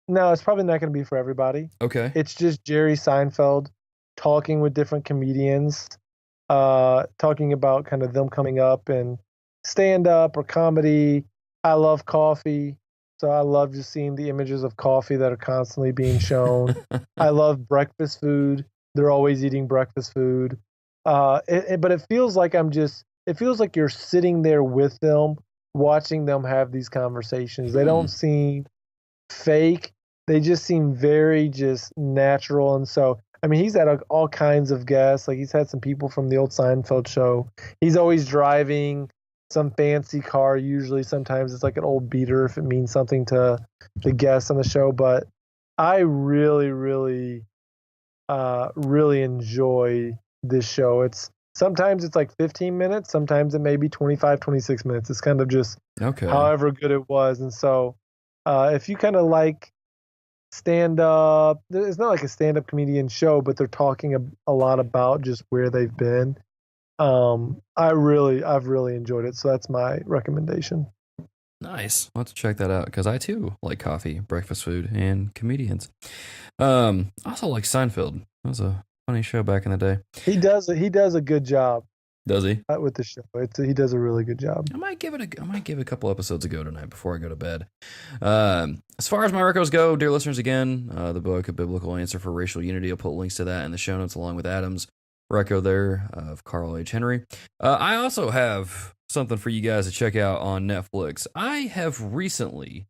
it's probably not going to be for everybody. Okay. It's just Jerry Seinfeld talking with different comedians, talking about kind of them coming up and stand-up or comedy. I love coffee, so I love just seeing the images of coffee that are constantly being shown. I love breakfast food. They're always eating breakfast food. But it feels like it feels like you're sitting there with them, watching them have these conversations. They don't seem fake. They just seem very just natural. And so, I mean, he's had all kinds of guests. Like, he's had some people from the old Seinfeld show. He's always driving some fancy car. Usually, sometimes it's like an old beater if it means something to the guests on the show. But I really, really, really enjoy this show. Sometimes it's like 15 minutes. Sometimes it may be 25, 26 minutes. It's kind of just however good it was. And so if you kind of like stand-up, it's not like a stand-up comedian show, but they're talking a lot about just where they've been. I've really enjoyed it. So that's my recommendation. Nice. I'll have to check that out because I too like coffee, breakfast food, and comedians. I also like Seinfeld. That was a funny show back in the day. He does a good job. Does he? With the show. He does a really good job. I might give a couple episodes a go tonight before I go to bed. As far as my recos go, dear listeners, again, the book, A Biblical Answer for Racial Unity, I'll put links to that in the show notes along with Adam's reco there of Carl H. Henry. I also have something for you guys to check out on Netflix. I have recently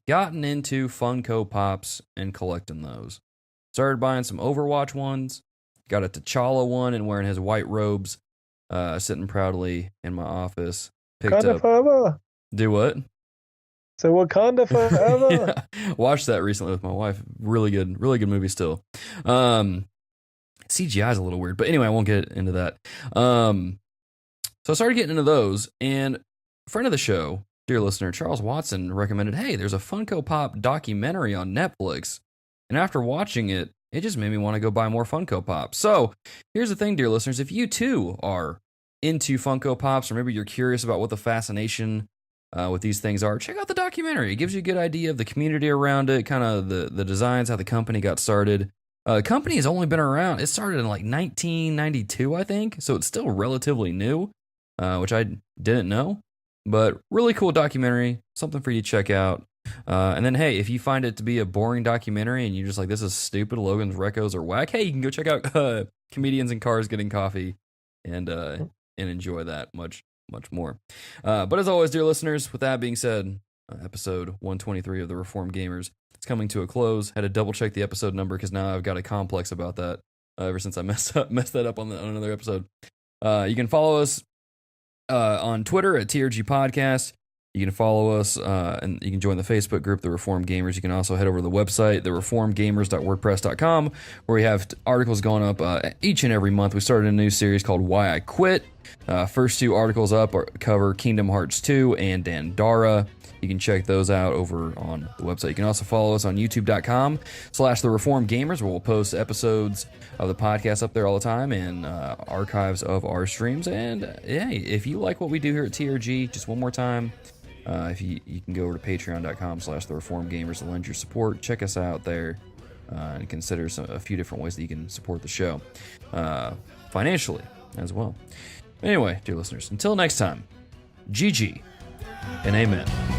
gotten into Funko Pops and collecting those. Started buying some Overwatch ones. Got a T'Challa one and wearing his white robes. Sitting proudly in my office. Wakanda forever. Do what? So Wakanda forever. Yeah. Watched that recently with my wife. Really good movie still. CGI is a little weird, but anyway, I won't get into that. So I started getting into those, and a friend of the show, dear listener, Charles Watson, recommended, hey, there's a Funko Pop documentary on Netflix. And after watching it, it just made me want to go buy more Funko Pops. So here's the thing, dear listeners. If you too are into Funko Pops, or maybe you're curious about what the fascination with these things are, check out the documentary. It gives you a good idea of the community around it, kind of the designs, how the company got started. The company has only been around. It started in like 1992, I think. So it's still relatively new, which I didn't know. But really cool documentary. Something for you to check out. And then, hey, if you find it to be a boring documentary and you're just like, this is stupid, Logan's recos are whack, hey, you can go check out Comedians in Cars Getting Coffee and enjoy that much more. But as always, dear listeners, with that being said, episode 123 of The Reformed Gamers, it's coming to a close. Had to double check the episode number because now I've got a complex about that ever since I messed that up on another episode. You can follow us on Twitter at TRG Podcast. You can follow us and you can join the Facebook group, The Reformed Gamers. You can also head over to the website, thereformedgamers.wordpress.com, where we have articles going up each and every month. We started a new series called Why I Quit. First two articles up cover Kingdom Hearts 2 and Dandara. You can check those out over on the website. You can also follow us on youtube.com/thereformedgamers, where we'll post episodes of the podcast up there all the time and archives of our streams. And yeah, if you like what we do here at TRG, just one more time, if you can go over to patreon.com/thereformedgamers to lend your support. Check us out there and consider a few different ways that you can support the show financially as well. Anyway, dear listeners, until next time, GG and amen.